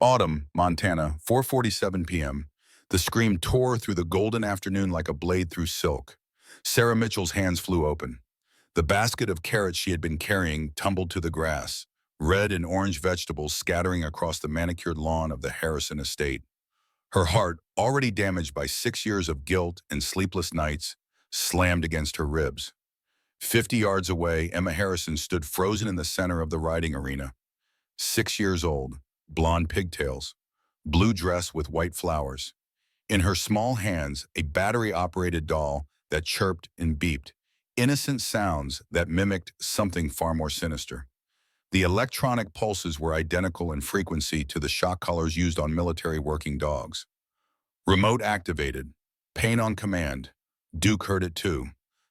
Autumn, Montana, 4:47 p.m. The scream tore through the golden afternoon like a blade through silk. Sarah Mitchell's hands flew open. The basket of carrots she had been carrying tumbled to the grass, red and orange vegetables scattering across the manicured lawn of the Harrison estate. Her heart, already damaged by 6 years of guilt and sleepless nights, slammed against her ribs. 50 yards away, Emma Harrison stood frozen in the center of the riding arena. 6 years old, blonde pigtails, blue dress with white flowers. In her small hands, a battery-operated doll that chirped and beeped, innocent sounds that mimicked something far more sinister. The electronic pulses were identical in frequency to the shock collars used on military working dogs. Remote activated, pain on command. Duke heard it too.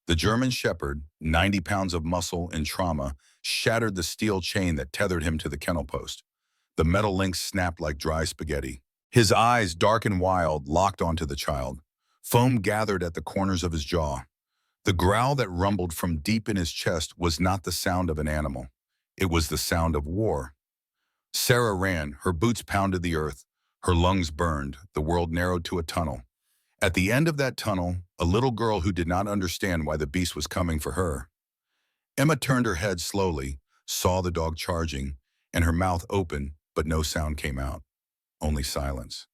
The German Shepherd, 90 pounds of muscle and trauma, shattered the steel chain that tethered him to the kennel post. The metal links snapped like dry spaghetti. His eyes, dark and wild, locked onto the child. Foam gathered at the corners of his jaw. The growl that rumbled from deep in his chest was not the sound of an animal. It was the sound of war. Sarah ran, her boots pounded the earth, her lungs burned, the world narrowed to a tunnel. At the end of that tunnel, a little girl who did not understand why the beast was coming for her. Emma turned her head slowly, saw the dog charging, and her mouth opened, but no sound came out. Only silence.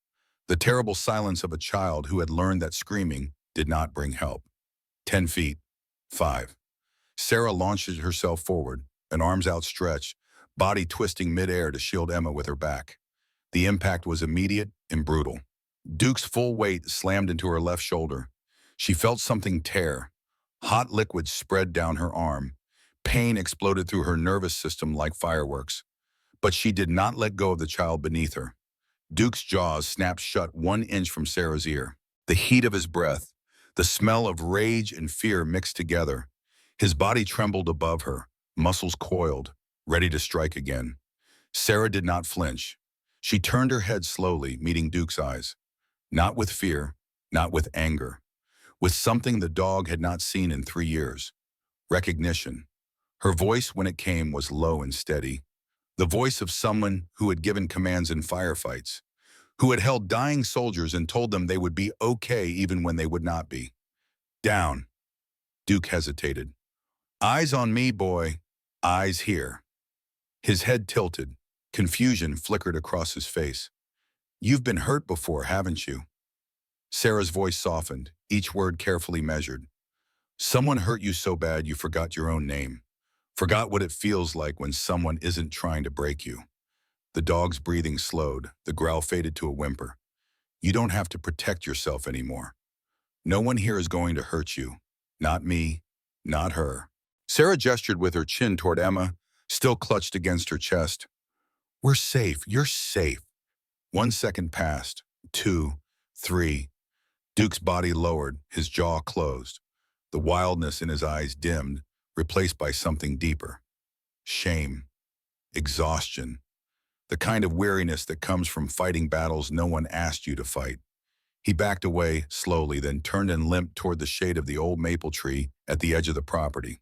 The terrible silence of a child who had learned that screaming did not bring help. 10 feet. 5. Sarah launched herself forward, an arms outstretched, body twisting midair to shield Emma with her back. The impact was immediate and brutal. Duke's full weight slammed into her left shoulder. She felt something tear. Hot liquid spread down her arm. Pain exploded through her nervous system like fireworks. But she did not let go of the child beneath her. Duke's jaws snapped shut 1 inch from Sarah's ear. The heat of his breath, the smell of rage and fear mixed together. His body trembled above her, muscles coiled, ready to strike again. Sarah did not flinch. She turned her head slowly, meeting Duke's eyes. Not with fear, not with anger. With something the dog had not seen in 3 years. Recognition. Her voice, when it came, was low and steady. The voice of someone who had given commands in firefights, who had held dying soldiers and told them they would be okay even when they would not be. Down. Duke hesitated. Eyes on me, boy. Eyes here. His head tilted. Confusion flickered across his face. You've been hurt before, haven't you? Sarah's voice softened, each word carefully measured. Someone hurt you so bad you forgot your own name. Forgot what it feels like when someone isn't trying to break you. The dog's breathing slowed, the growl faded to a whimper. You don't have to protect yourself anymore. No one here is going to hurt you. Not me, not her. Sarah gestured with her chin toward Emma, still clutched against her chest. We're safe, you're safe. 1 second passed, 2, 3. Duke's body lowered, his jaw closed. The wildness in his eyes dimmed, replaced by something deeper. Shame. Exhaustion. The kind of weariness that comes from fighting battles no one asked you to fight. He backed away slowly, then turned and limped toward the shade of the old maple tree at the edge of the property.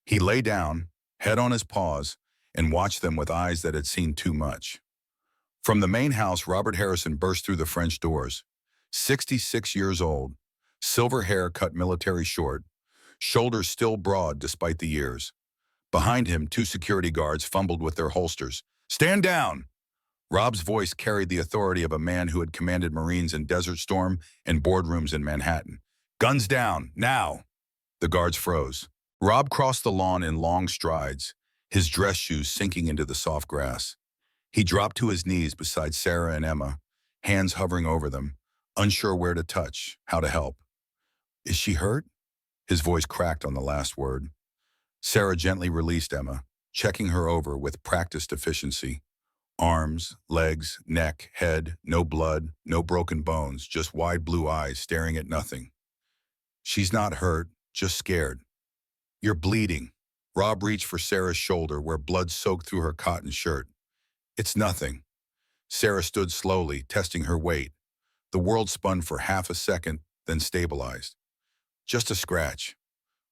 He lay down, head on his paws, and watched them with eyes that had seen too much. From the main house, Robert Harrison burst through the French doors. 66 years old, silver hair cut military short, shoulders still broad despite the years. Behind him, 2 security guards fumbled with their holsters. Stand down! Rob's voice carried the authority of a man who had commanded Marines in Desert Storm and boardrooms in Manhattan. Guns down, now! The guards froze. Rob crossed the lawn in long strides, his dress shoes sinking into the soft grass. He dropped to his knees beside Sarah and Emma, hands hovering over them, unsure where to touch, how to help. Is she hurt? His voice cracked on the last word. Sarah gently released Emma, checking her over with practiced efficiency. Arms, legs, neck, head, no blood, no broken bones, just wide blue eyes staring at nothing. She's not hurt, just scared. You're bleeding. Rob reached for Sarah's shoulder where blood soaked through her cotton shirt. It's nothing. Sarah stood slowly, testing her weight. The world spun for half a second, then stabilized. Just a scratch.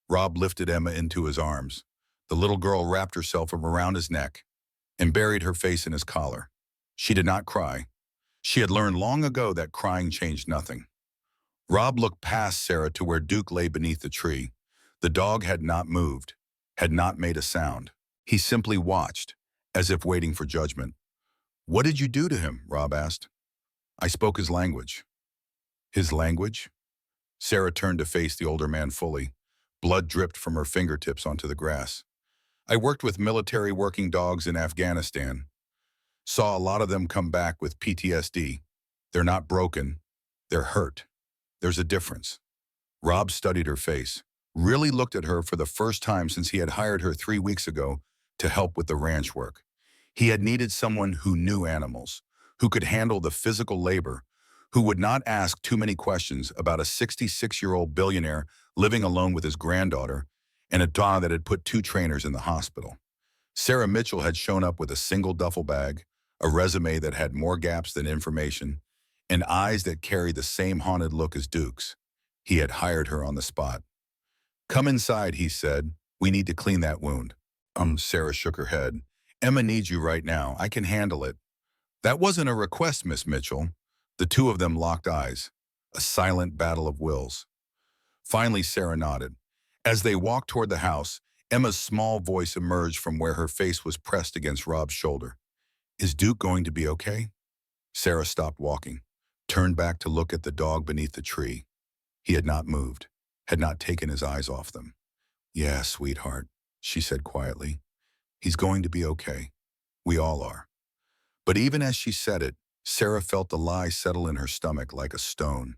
Rob lifted Emma into his arms. The little girl wrapped herself around his neck and buried her face in his collar. She did not cry. She had learned long ago that crying changed nothing. Rob looked past Sarah to where Duke lay beneath the tree. The dog had not moved, had not made a sound. He simply watched, as if waiting for judgment. "What did you do to him?" Rob asked. "I spoke his language." "His language?" Sarah turned to face the older man fully. Blood dripped from her fingertips onto the grass. "I worked with military working dogs in Afghanistan. Saw a lot of them come back with PTSD. They're not broken. They're hurt. There's a difference." Rob studied her face, really looked at her for the first time since he had hired her 3 weeks ago to help with the ranch work. He had needed someone who knew animals, who could handle the physical labor, who would not ask too many questions about a 66-year-old billionaire living alone with his granddaughter and a dog that had put 2 trainers in the hospital. Sarah Mitchell had shown up with a single duffel bag, a resume that had more gaps than information, and eyes that carried the same haunted look as Duke's. He had hired her on the spot. "Come inside," he said. "We need to clean that wound." Sarah shook her head. "Emma needs you right now. I can handle it." "That wasn't a request, Miss Mitchell." The two of them locked eyes. A silent battle of wills. Finally, Sarah nodded. As they walked toward the house, Emma's small voice emerged from where her face was pressed against Rob's shoulder. "Is Duke going to be okay?" Sarah stopped walking, turned back to look at the dog beneath the tree. He had not moved, had not taken his eyes off them. "Yeah, sweetheart," she said quietly. "He's going to be okay. We all are." But even as she said it, Sarah felt the lie settle in her stomach like a stone,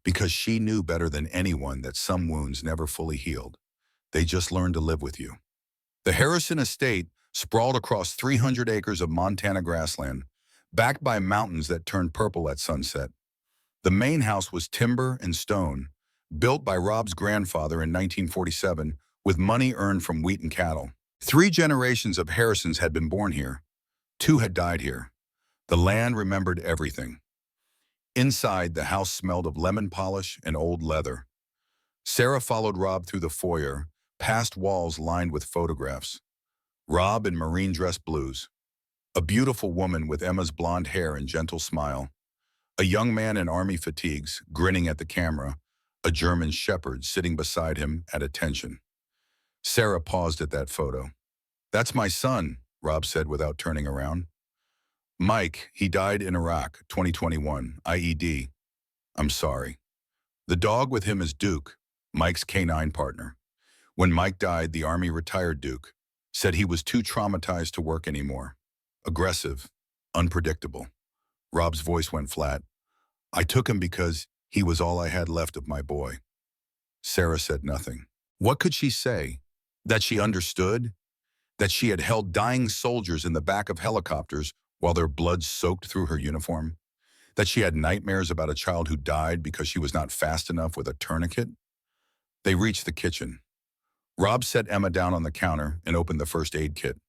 because she knew better than anyone that some wounds never fully healed. They just learned to live with you. The Harrison estate sprawled across 300 acres of Montana grassland, backed by mountains that turned purple at sunset. The main house was timber and stone, built by Rob's grandfather in 1947 with money earned from wheat and cattle. 3 generations of Harrisons had been born here. 2 had died here. The land remembered everything. Inside, the house smelled of lemon polish and old leather. Sarah followed Rob through the foyer, past walls lined with photographs. Rob in marine dress blues. A beautiful woman with Emma's blonde hair and gentle smile. A young man in army fatigues, grinning at the camera. A German shepherd sitting beside him at attention. Sarah paused at that photo. "That's my son," Rob said without turning around. "Mike, he died in Iraq, 2021, IED. I'm sorry." The dog with him is Duke, Mike's canine partner. When Mike died, the Army retired Duke, said he was too traumatized to work anymore. Aggressive, unpredictable. Rob's voice went flat. "I took him because he was all I had left of my boy." Sarah said nothing. What could she say? That she understood? That she had held dying soldiers in the back of helicopters while their blood soaked through her uniform? That she had nightmares about a child who died because she was not fast enough with a tourniquet? They reached the kitchen. Rob set Emma down on the counter and opened the first aid kit.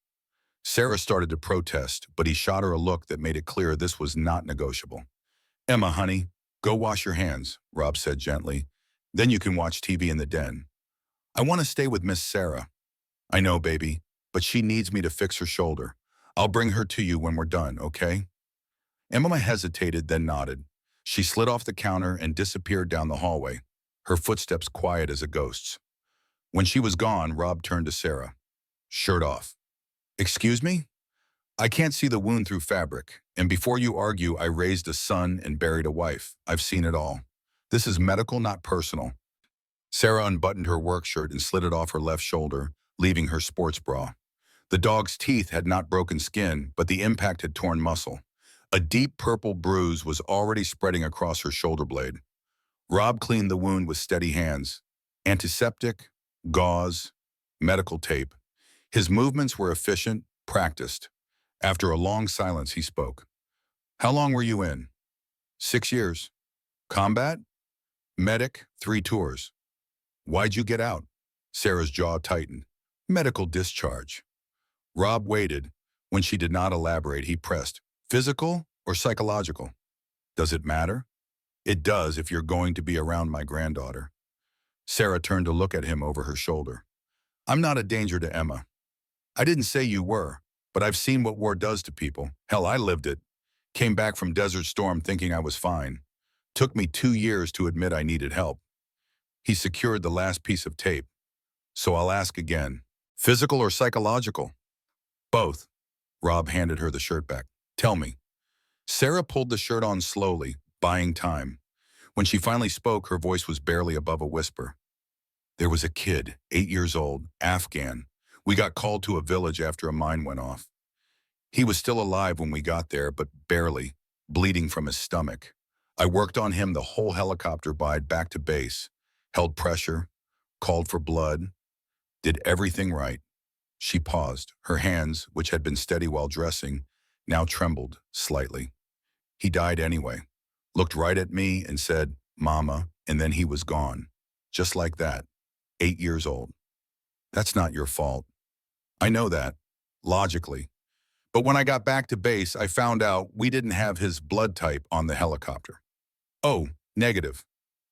Sarah started to protest, but he shot her a look that made it clear this was not negotiable. "Emma, honey, go wash your hands," Rob said gently. "Then you can watch TV in the den." "I want to stay with Miss Sarah." "I know, baby, but she needs me to fix her shoulder. I'll bring her to you when we're done, okay?" Emma hesitated, then nodded. She slid off the counter and disappeared down the hallway, her footsteps quiet as a ghost's. When she was gone, Rob turned to Sarah. "Shirt off." "Excuse me?" "I can't see the wound through fabric, and before you argue, I raised a son and buried a wife. I've seen it all. This is medical, not personal." Sarah unbuttoned her work shirt and slid it off her left shoulder, leaving her sports bra. The dog's teeth had not broken skin, but the impact had torn muscle. A deep purple bruise was already spreading across her shoulder blade. Rob cleaned the wound with steady hands. Antiseptic, gauze, medical tape. His movements were efficient, practiced. After a long silence, he spoke. "How long were you in?" "6 years. Combat?" "Medic, 3 tours." "Why'd you get out?" Sarah's jaw tightened. "Medical discharge." Rob waited. When she did not elaborate, he pressed. "Physical or psychological?" "Does it matter?" "It does if you're going to be around my granddaughter." Sarah turned to look at him over her shoulder. "I'm not a danger to Emma." "I didn't say you were, but I've seen what war does to people. Hell, I lived it. Came back from Desert Storm thinking I was fine. Took me 2 years to admit I needed help. He secured the last piece of tape. So I'll ask again. Physical or psychological? Both. Rob handed her the shirt back. Tell me. Sarah pulled the shirt on slowly, buying time. When she finally spoke, her voice was barely above a whisper. There was a kid, 8 years old, Afghan. We got called to a village after a mine went off. He was still alive when we got there, but barely, bleeding from his stomach. I worked on him the whole helicopter ride back to base, held pressure, called for blood, did everything right. She paused. Her hands, which had been steady while dressing, now trembled slightly. He died anyway, looked right at me and said, Mama, and then he was gone. Just like that. 8 years old. That's not your fault. I know that, logically. But when I got back to base, I found out we didn't have his blood type on the helicopter. Oh, negative.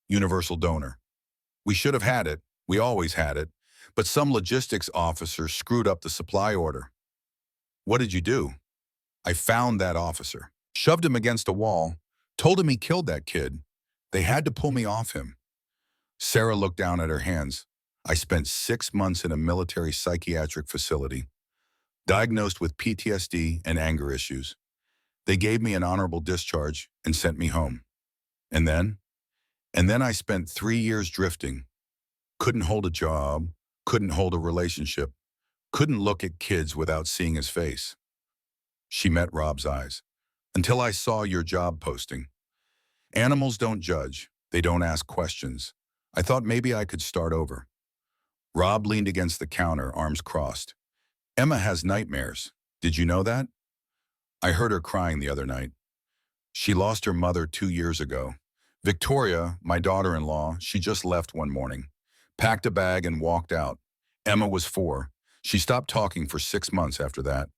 Universal donor. We should have had it. We always had it. But some logistics officer screwed up the supply order. What did you do? I found that officer, shoved him against a wall, told him he killed that kid. They had to pull me off him. Sarah looked down at her hands. I spent 6 months in a military psychiatric facility, diagnosed with PTSD and anger issues. They gave me an honorable discharge and sent me home. And then? And then I spent 3 years drifting. Couldn't hold a job, couldn't hold a relationship, couldn't look at kids without seeing his face. She met Rob's eyes. Until I saw your job posting. Animals don't judge. They don't ask questions. I thought maybe I could start over. Rob leaned against the counter, arms crossed. Emma has nightmares. Did you know that? I heard her crying the other night. She lost her mother 2 years ago. Victoria, my daughter-in-law, she just left one morning, packed a bag and walked out. Emma was 4. She stopped talking for 6 months after that.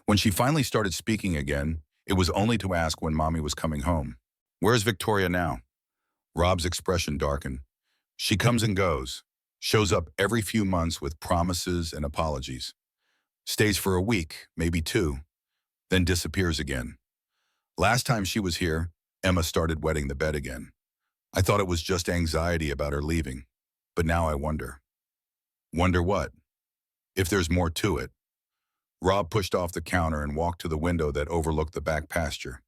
When she finally started speaking again, it was only to ask when Mommy was coming home. Where's Victoria now? Rob's expression darkened. She comes and goes, shows up every few months with promises and apologies. Stays for a week, maybe 2, then disappears again. Last time she was here, Emma started wetting the bed again. I thought it was just anxiety about her leaving, but now I wonder. Wonder what? If there's more to it. Rob pushed off the counter and walked to the window that overlooked the back pasture.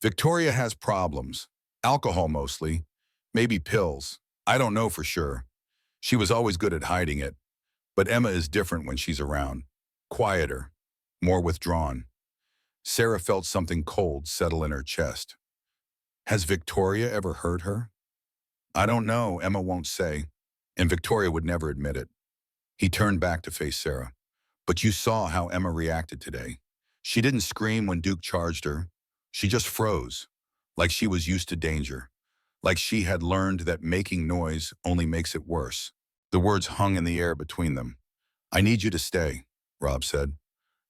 Victoria has problems. Alcohol mostly. Maybe pills. I don't know for sure. She was always good at hiding it. But Emma is different when she's around. Quieter. More withdrawn. Sarah felt something cold settle in her chest. Has Victoria ever hurt her? I don't know, Emma won't say. And Victoria would never admit it. He turned back to face Sarah. But you saw how Emma reacted today. She didn't scream when Duke charged her. She just froze, like she was used to danger, like she had learned that making noise only makes it worse. The words hung in the air between them. I need you to stay, Rob said.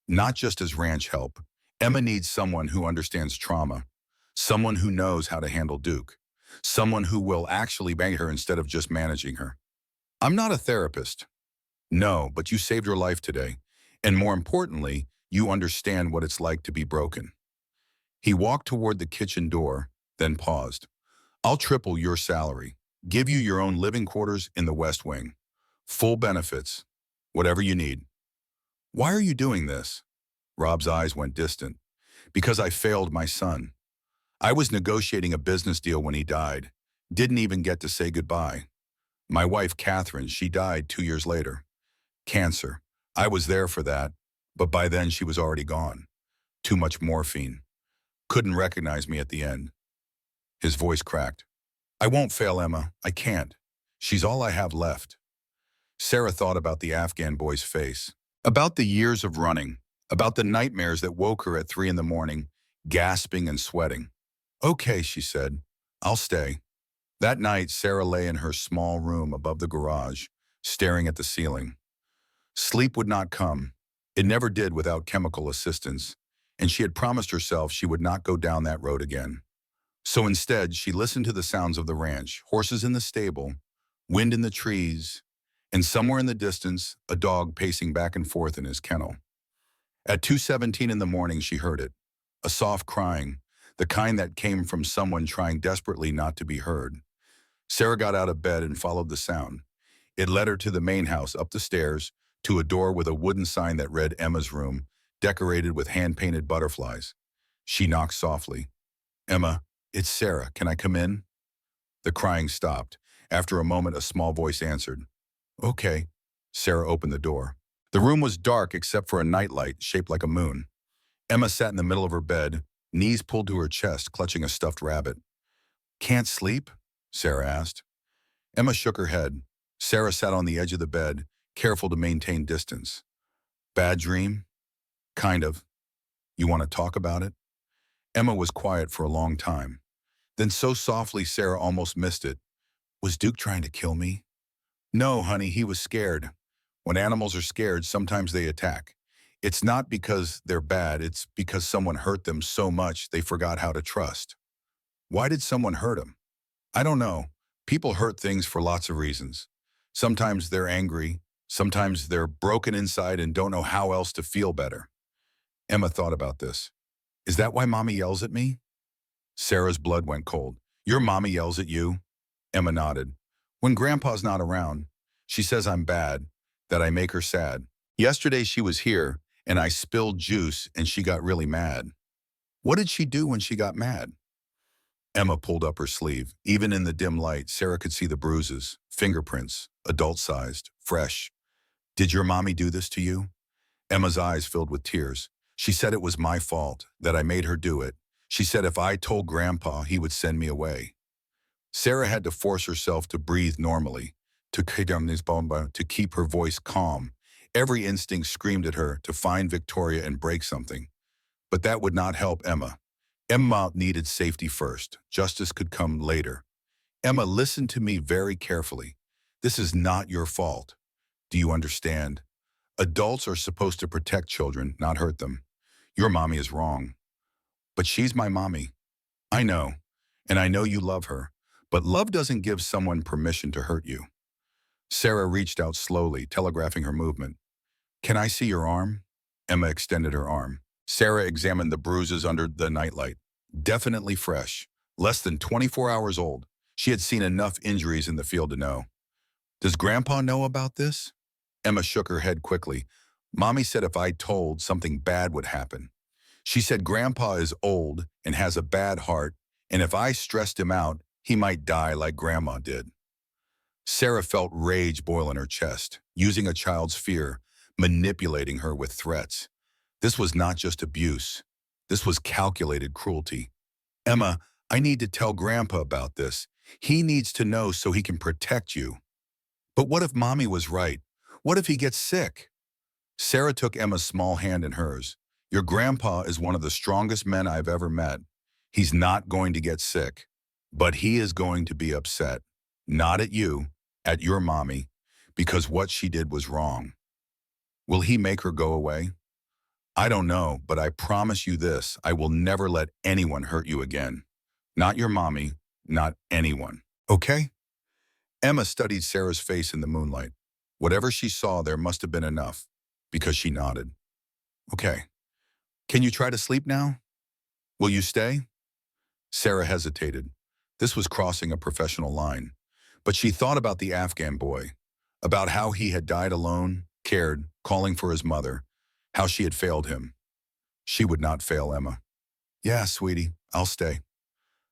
Not just as ranch help. Emma needs someone who understands trauma, someone who knows how to handle Duke, someone who will actually bang her instead of just managing her. I'm not a therapist. No, but you saved her life today. And more importantly, you understand what it's like to be broken. He walked toward the kitchen door, then paused. I'll triple your salary, give you your own living quarters in the West Wing, full benefits, whatever you need. Why are you doing this? Rob's eyes went distant. Because I failed my son. I was negotiating a business deal when he died. Didn't even get to say goodbye. My wife, Catherine, she died 2 years later. Cancer. I was there for that, but by then she was already gone. Too much morphine. Couldn't recognize me at the end. His voice cracked. I won't fail Emma. I can't. She's all I have left. Sarah thought about the Afghan boy's face, about the years of running, about the nightmares that woke her at 3 in the morning, gasping and sweating. Okay, she said. I'll stay. That night, Sarah lay in her small room above the garage, staring at the ceiling. Sleep would not come. It never did without chemical assistance, and she had promised herself she would not go down that road again. So instead, she listened to the sounds of the ranch, horses in the stable, wind in the trees, and somewhere in the distance, a dog pacing back and forth in his kennel. At 2:17 in the morning, she heard it. a soft crying, the kind that came from someone trying desperately not to be heard. Sarah got out of bed and followed the sound. It led her to the main house, up the stairs, to a door with a wooden sign that read Emma's room, decorated with hand-painted butterflies. She knocked softly. "Emma, it's Sarah. Can I come in?" The crying stopped. After a moment, a small voice answered. "Okay." Sarah opened the door. The room was dark except for a nightlight shaped like a moon. Emma sat in the middle of her bed, knees pulled to her chest, clutching a stuffed rabbit. "Can't sleep?" Sarah asked. Emma shook her head. Sarah sat on the edge of the bed, careful to maintain distance. "Bad dream?" "Kind of. You want to talk about it?" Emma was quiet for a long time. Then so softly Sarah almost missed it. "Was Duke trying to kill me?" "No, honey, he was scared. When animals are scared, sometimes they attack. It's not because they're bad, it's because someone hurt them so much they forgot how to trust." "Why did someone hurt him?" "I don't know. People hurt things for lots of reasons. Sometimes they're angry, sometimes they're broken inside and don't know how else to feel better." Emma thought about this. "Is that why Mommy yells at me?" Sarah's blood went cold. "Your mommy yells at you?" Emma nodded. "When Grandpa's not around, she says I'm bad, that I make her sad. Yesterday she was here, and I spilled juice, and she got really mad." "What did she do when she got mad?" Emma pulled up her sleeve. Even in the dim light, Sarah could see the bruises, fingerprints, adult-sized, fresh. "Did your mommy do this to you?" Emma's eyes filled with tears. "She said it was my fault, that I made her do it. She said if I told Grandpa, he would send me away." Sarah had to force herself to breathe normally, to keep her voice calm. Every instinct screamed at her to find Victoria and break something. But that would not help Emma. Emma needed safety first. Justice could come later. "Emma, listen to me very carefully. This is not your fault. Do you understand? Adults are supposed to protect children, not hurt them. Your mommy is wrong. But she's my mommy. I know, and I know you love her. But love doesn't give someone permission to hurt you." Sarah reached out slowly, telegraphing her movement. "Can I see your arm?" Emma extended her arm. Sarah examined the bruises under the nightlight. Definitely fresh. Less than 24 hours old. She had seen enough injuries in the field to know. "Does Grandpa know about this?" Emma shook her head quickly. "Mommy said if I told, something bad would happen. She said Grandpa is old and has a bad heart, and if I stressed him out, he might die like Grandma did." Sarah felt rage boil in her chest, using a child's fear, manipulating her with threats. This was not just abuse. This was calculated cruelty. "Emma, I need to tell Grandpa about this. He needs to know so he can protect you." "But what if Mommy was right? What if he gets sick?" Sarah took Emma's small hand in hers. "Your grandpa is one of the strongest men I've ever met. He's not going to get sick, but he is going to be upset. Not at you, at your mommy, because what she did was wrong. Will he make her go away?" "I don't know, but I promise you this, I will never let anyone hurt you again. Not your mommy, not anyone. Okay?" Emma studied Sarah's face in the moonlight. Whatever she saw there must have been enough, because she nodded. "Okay. Can you try to sleep now? Will you stay?" Sarah hesitated. This was crossing a professional line. But she thought about the Afghan boy, about how he had died alone, cared, calling for his mother, how she had failed him. She would not fail Emma. "Yeah, sweetie, I'll stay."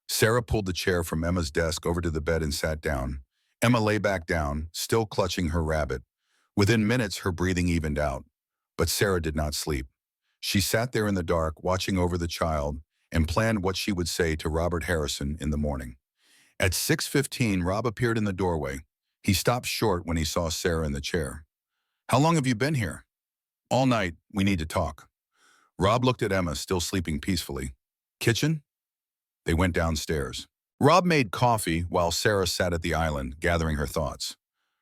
Sarah pulled the chair from Emma's desk over to the bed and sat down. Emma lay back down, still clutching her rabbit. Within minutes, her breathing evened out. But Sarah did not sleep. She sat there in the dark, watching over the child, and planned what she would say to Robert Harrison in the morning. At 6:15, Rob appeared in the doorway. He stopped short when he saw Sarah in the chair. "How long have you been here?" "All night. We need to talk." Rob looked at Emma, still sleeping peacefully. "Kitchen?" They went downstairs. Rob made coffee while Sarah sat at the island, gathering her thoughts.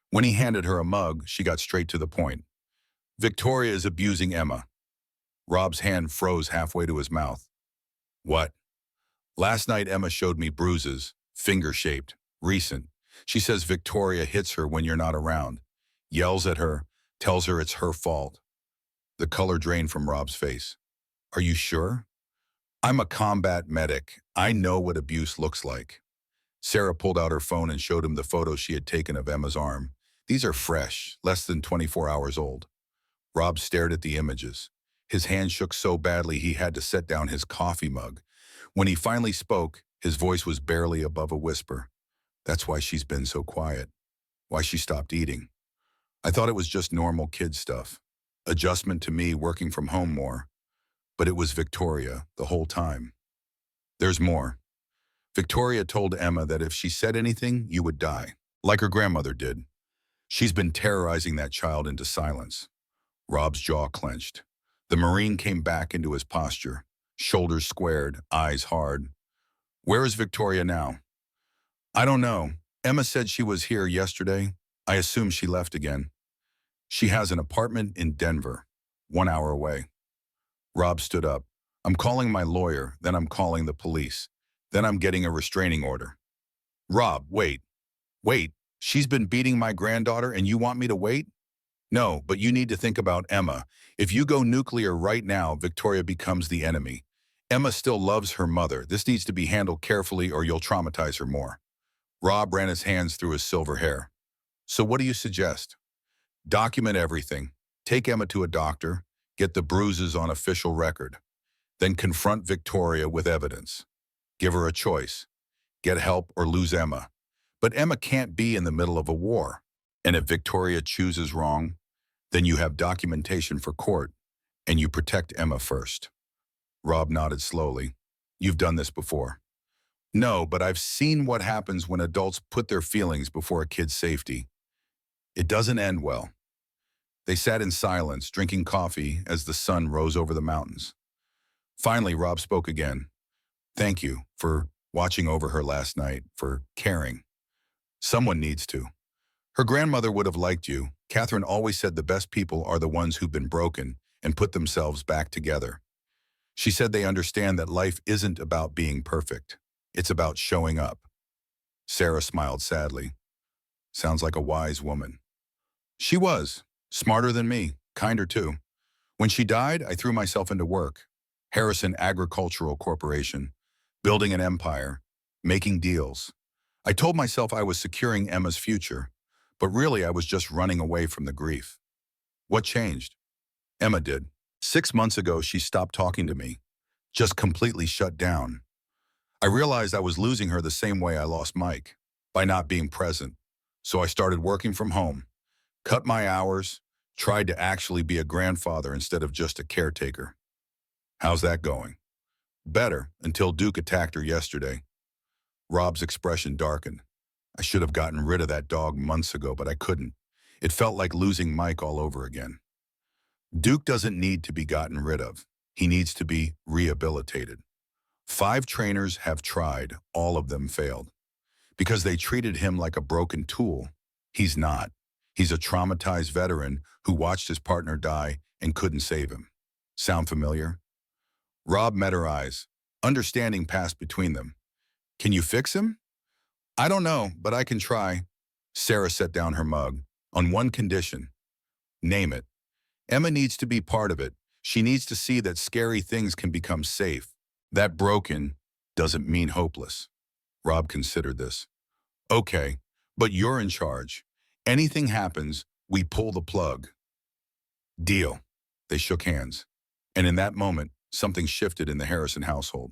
When he handed her a mug, she got straight to the point. "Victoria is abusing Emma." Rob's hand froze halfway to his mouth. "What?" "Last night Emma showed me bruises, finger-shaped, recent. She says Victoria hits her when you're not around, yells at her, tells her it's her fault." The color drained from Rob's face. "Are you sure?" I'm a combat medic. I know what abuse looks like. Sarah pulled out her phone and showed him the photo she had taken of Emma's arm. These are fresh, less than 24 hours old. Rob stared at the images. His hand shook so badly he had to set down his coffee mug. When he finally spoke, his voice was barely above a whisper. That's why she's been so quiet. Why she stopped eating. I thought it was just normal kid stuff. Adjustment to me working from home more. But it was Victoria the whole time. There's more. Victoria told Emma that if she said anything, you would die, like her grandmother did. She's been terrorizing that child into silence. Rob's jaw clenched. The Marine came back into his posture, shoulders squared, eyes hard. Where is Victoria now? I don't know. Emma said she was here yesterday. I assume she left again. She has an apartment in Denver, 1 hour away. Rob stood up. I'm calling my lawyer, then I'm calling the police. Then I'm getting a restraining order. Rob, wait. Wait, she's been beating my granddaughter and you want me to wait? No, but you need to think about Emma. If you go nuclear right now, Victoria becomes the enemy. Emma still loves her mother. This needs to be handled carefully or you'll traumatize her more. Rob ran his hands through his silver hair. So what do you suggest? Document everything. Take Emma to a doctor. Get the bruises on official record. Then confront Victoria with evidence. Give her a choice. Get help or lose Emma. But Emma can't be in the middle of a war. And if Victoria chooses wrong, then you have documentation for court, and you protect Emma first. Rob nodded slowly. You've done this before. No, but I've seen what happens when adults put their feelings before a kid's safety. It doesn't end well. They sat in silence, drinking coffee as the sun rose over the mountains. Finally, Rob spoke again. Thank you for watching over her last night, for caring. Someone needs to. Her grandmother would have liked you. Catherine always said the best people are the ones who've been broken and put themselves back together. She said they understand that life isn't about being perfect. It's about showing up. Sarah smiled sadly. Sounds like a wise woman. She was. Smarter than me. Kinder too. When she died, I threw myself into work. Harrison Agricultural Corporation. Building an empire. Making deals. I told myself I was securing Emma's future, but really I was just running away from the grief. What changed? Emma did. 6 months ago, she stopped talking to me. Just completely shut down. I realized I was losing her the same way I lost Mike, by not being present. So I started working from home, cut my hours, tried to actually be a grandfather instead of just a caretaker. How's that going? Better, until Duke attacked her yesterday. Rob's expression darkened. I should have gotten rid of that dog months ago, but I couldn't. It felt like losing Mike all over again. Duke doesn't need to be gotten rid of. He needs to be rehabilitated. 5 trainers have tried, all of them failed. Because they treated him like a broken tool. He's not. He's a traumatized veteran who watched his partner die and couldn't save him. Sound familiar? Rob met her eyes. Understanding passed between them. Can you fix him? I don't know, but I can try. Sarah set down her mug. On one condition. Name it. Emma needs to be part of it. She needs to see that scary things can become safe. That broken doesn't mean hopeless. Rob considered this. Okay, but you're in charge. Anything happens, we pull the plug. Deal. They shook hands. And in that moment, something shifted in the Harrison household.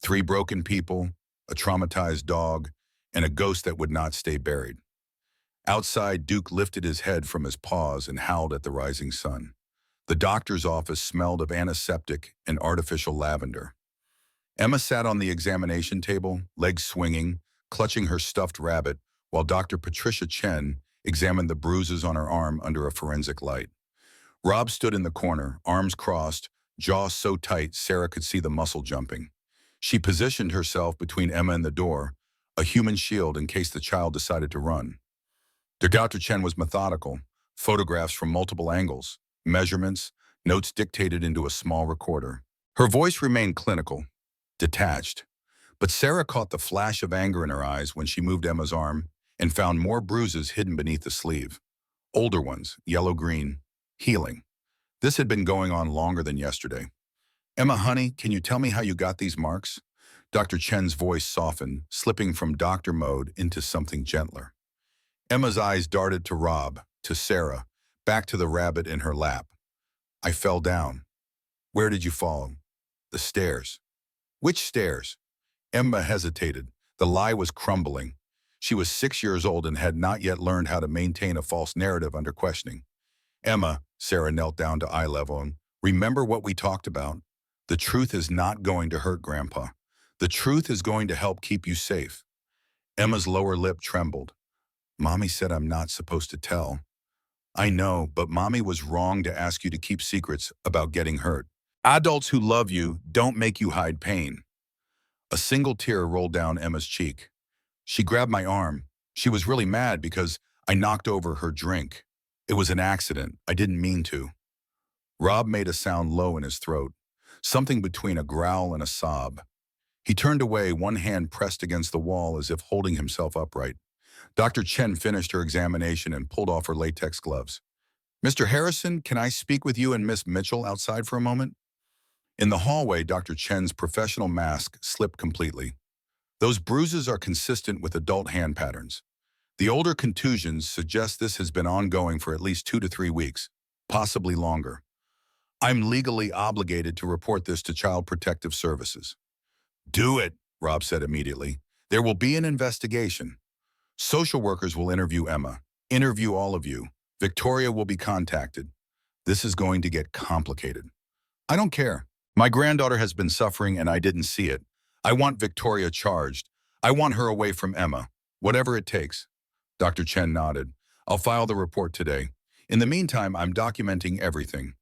3 broken people, a traumatized dog, and a ghost that would not stay buried. Outside, Duke lifted his head from his paws and howled at the rising sun. The doctor's office smelled of antiseptic and artificial lavender. Emma sat on the examination table, legs swinging, clutching her stuffed rabbit, while Dr. Patricia Chen examined the bruises on her arm under a forensic light. Rob stood in the corner, arms crossed, jaw so tight Sarah could see the muscle jumping. She positioned herself between Emma and the door, a human shield in case the child decided to run. Dr. Chen was methodical, photographs from multiple angles, measurements, notes dictated into a small recorder. Her voice remained clinical, detached, but Sarah caught the flash of anger in her eyes when she moved Emma's arm and found more bruises hidden beneath the sleeve. Older ones, yellow-green, healing. This had been going on longer than yesterday. Emma, honey, can you tell me how you got these marks? Dr. Chen's voice softened, slipping from doctor mode into something gentler. Emma's eyes darted to Rob, to Sarah, back to the rabbit in her lap. I fell down. Where did you fall? The stairs. Which stairs? Emma hesitated. The lie was crumbling. She was 6 years old and had not yet learned how to maintain a false narrative under questioning. Emma, Sarah knelt down to eye level, and remember what we talked about. The truth is not going to hurt Grandpa. The truth is going to help keep you safe. Emma's lower lip trembled. Mommy said I'm not supposed to tell. I know, but Mommy was wrong to ask you to keep secrets about getting hurt. Adults who love you don't make you hide pain. A single tear rolled down Emma's cheek. She grabbed my arm. She was really mad because I knocked over her drink. It was an accident. I didn't mean to. Rob made a sound low in his throat, something between a growl and a sob. He turned away, one hand pressed against the wall as if holding himself upright. Dr. Chen finished her examination and pulled off her latex gloves. Mr. Harrison, can I speak with you and Miss Mitchell outside for a moment? In the hallway, Dr. Chen's professional mask slipped completely. Those bruises are consistent with adult hand patterns. The older contusions suggest this has been ongoing for at least 2 to 3 weeks, possibly longer. I'm legally obligated to report this to Child Protective Services. Do it, Rob said immediately. There will be an investigation. Social workers will interview Emma, interview all of you. Victoria will be contacted. This is going to get complicated. I don't care. My granddaughter has been suffering and I didn't see it. I want Victoria charged. I want her away from Emma. Whatever it takes. Dr. Chen nodded. I'll file the report today. In the meantime, I'm documenting everything.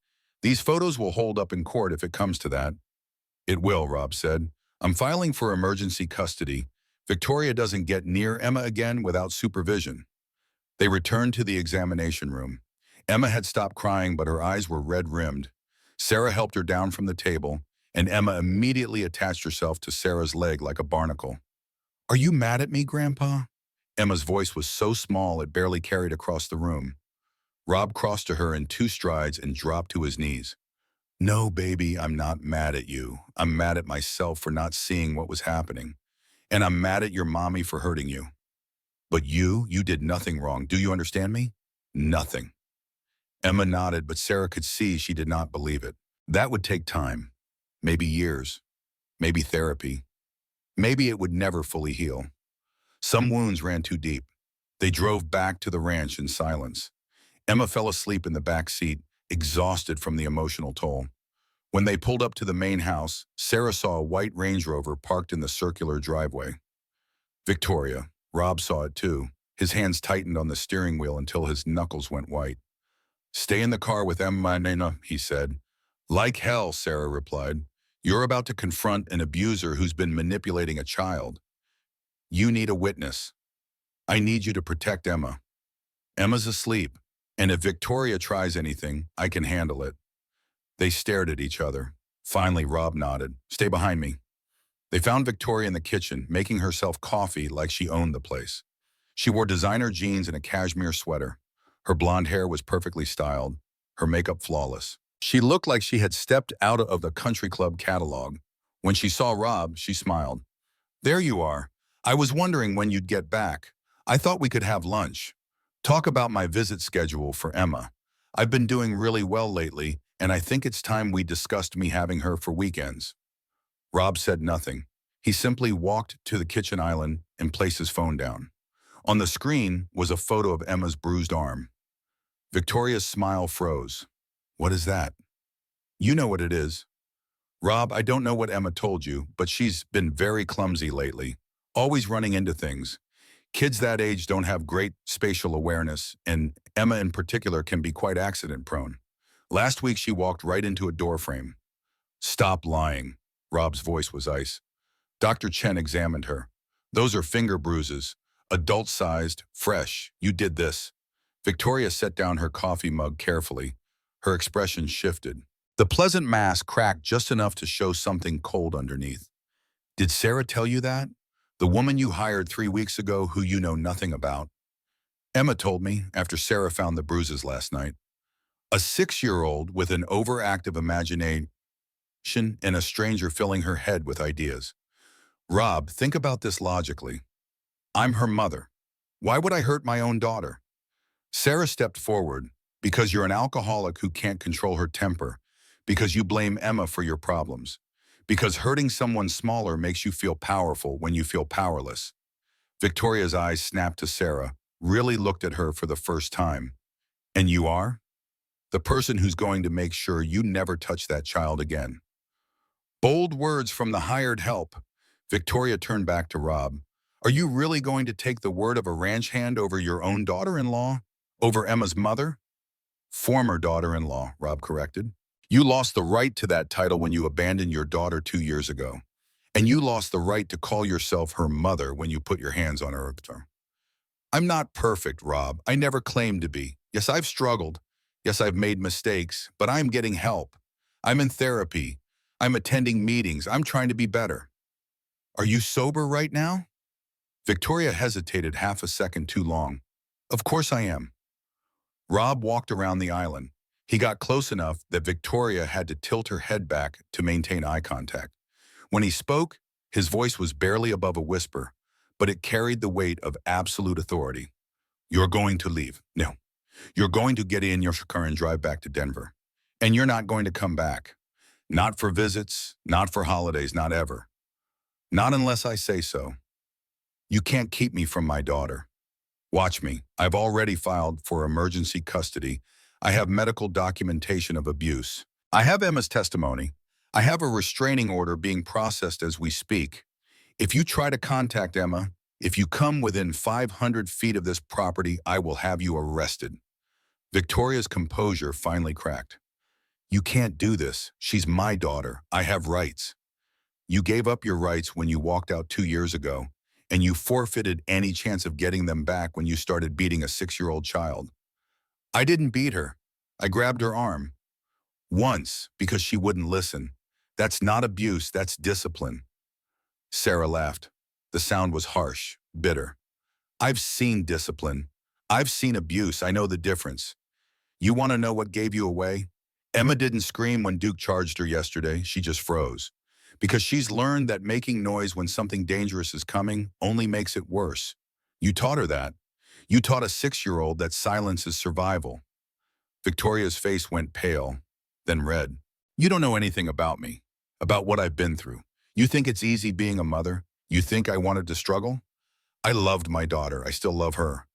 These photos will hold up in court if it comes to that. It will, Rob said. I'm filing for emergency custody. Victoria doesn't get near Emma again without supervision. They returned to the examination room. Emma had stopped crying, but her eyes were red-rimmed. Sarah helped her down from the table, and Emma immediately attached herself to Sarah's leg like a barnacle. Are you mad at me, Grandpa? Emma's voice was so small it barely carried across the room. Rob crossed to her in 2 strides and dropped to his knees. No, baby, I'm not mad at you. I'm mad at myself for not seeing what was happening. And I'm mad at your mommy for hurting you. But you did nothing wrong. Do you understand me? Nothing. Emma nodded, but Sarah could see she did not believe it. That would take time. Maybe years. Maybe therapy. Maybe it would never fully heal. Some wounds ran too deep. They drove back to the ranch in silence. Emma fell asleep in the back seat, exhausted from the emotional toll. When they pulled up to the main house, Sarah saw a white Range Rover parked in the circular driveway. Victoria. Rob saw it too. His hands tightened on the steering wheel until his knuckles went white. Stay in the car with Emma, Nena, he said. Like hell, Sarah replied. You're about to confront an abuser who's been manipulating a child. You need a witness. I need you to protect Emma. Emma's asleep, and if Victoria tries anything, I can handle it. They stared at each other. Finally, Rob nodded. Stay behind me. They found Victoria in the kitchen, making herself coffee like she owned the place. She wore designer jeans and a cashmere sweater. Her blonde hair was perfectly styled, her makeup flawless. She looked like she had stepped out of the country club catalog. When she saw Rob, she smiled. There you are. I was wondering when you'd get back. I thought we could have lunch. Talk about my visit schedule for Emma. I've been doing really well lately, and I think it's time we discussed me having her for weekends. Rob said nothing. He simply walked to the kitchen island and placed his phone down. On the screen was a photo of Emma's bruised arm. Victoria's smile froze. What is that? You know what it is. Rob, I don't know what Emma told you, but she's been very clumsy lately, always running into things. Kids that age don't have great spatial awareness, and Emma in particular can be quite accident-prone. Last week she walked right into a doorframe. Stop lying. Rob's voice was ice. Dr. Chen examined her. Those are finger bruises, adult-sized, fresh. You did this. Victoria set down her coffee mug carefully. Her expression shifted. The pleasant mask cracked just enough to show something cold underneath. Did Sarah tell you that? The woman you hired 3 weeks ago who you know nothing about? Emma told me after Sarah found the bruises last night. A 6-year-old with an overactive imagination. and a stranger filling her head with ideas. Rob, think about this logically. I'm her mother. Why would I hurt my own daughter? Sarah stepped forward. Because you're an alcoholic who can't control her temper. Because you blame Emma for your problems. Because hurting someone smaller makes you feel powerful when you feel powerless. Victoria's eyes snapped to Sarah, really looked at her for the first time. And you are? The person who's going to make sure you never touch that child again. Bold words from the hired help. Victoria turned back to Rob. Are you really going to take the word of a ranch hand over your own daughter-in-law? Over Emma's mother? Former daughter-in-law, Rob corrected. You lost the right to that title when you abandoned your daughter 2 years ago. And you lost the right to call yourself her mother when you put your hands on her. I'm not perfect, Rob. I never claimed to be. Yes, I've struggled. Yes, I've made mistakes, but I'm getting help. I'm in therapy. I'm attending meetings. I'm trying to be better. Are you sober right now? Victoria hesitated half a second too long. Of course I am. Rob walked around the island. He got close enough that Victoria had to tilt her head back to maintain eye contact. When he spoke, his voice was barely above a whisper, but it carried the weight of absolute authority. You're going to leave. No. You're going to get in your car and drive back to Denver. And you're not going to come back. Not for visits, not for holidays, not ever. Not unless I say so. You can't keep me from my daughter. Watch me. I've already filed for emergency custody. I have medical documentation of abuse. I have Emma's testimony. I have a restraining order being processed as we speak. If you try to contact Emma, if you come within 500 feet of this property, I will have you arrested. Victoria's composure finally cracked. You can't do this. She's my daughter. I have rights. You gave up your rights when you walked out 2 years ago, and you forfeited any chance of getting them back when you started beating a 6-year-old child. I didn't beat her. I grabbed her arm. Once, because she wouldn't listen. That's not abuse, that's discipline. Sarah laughed. The sound was harsh, bitter. I've seen discipline. I've seen abuse. I know the difference. You want to know what gave you away? Emma didn't scream when Duke charged her yesterday. She just froze. Because she's learned that making noise when something dangerous is coming only makes it worse. You taught her that. You taught a 6-year-old that silence is survival. Victoria's face went pale, then red. You don't know anything about me, about what I've been through. You think it's easy being a mother? You think I wanted to struggle? I loved my daughter. I still love her.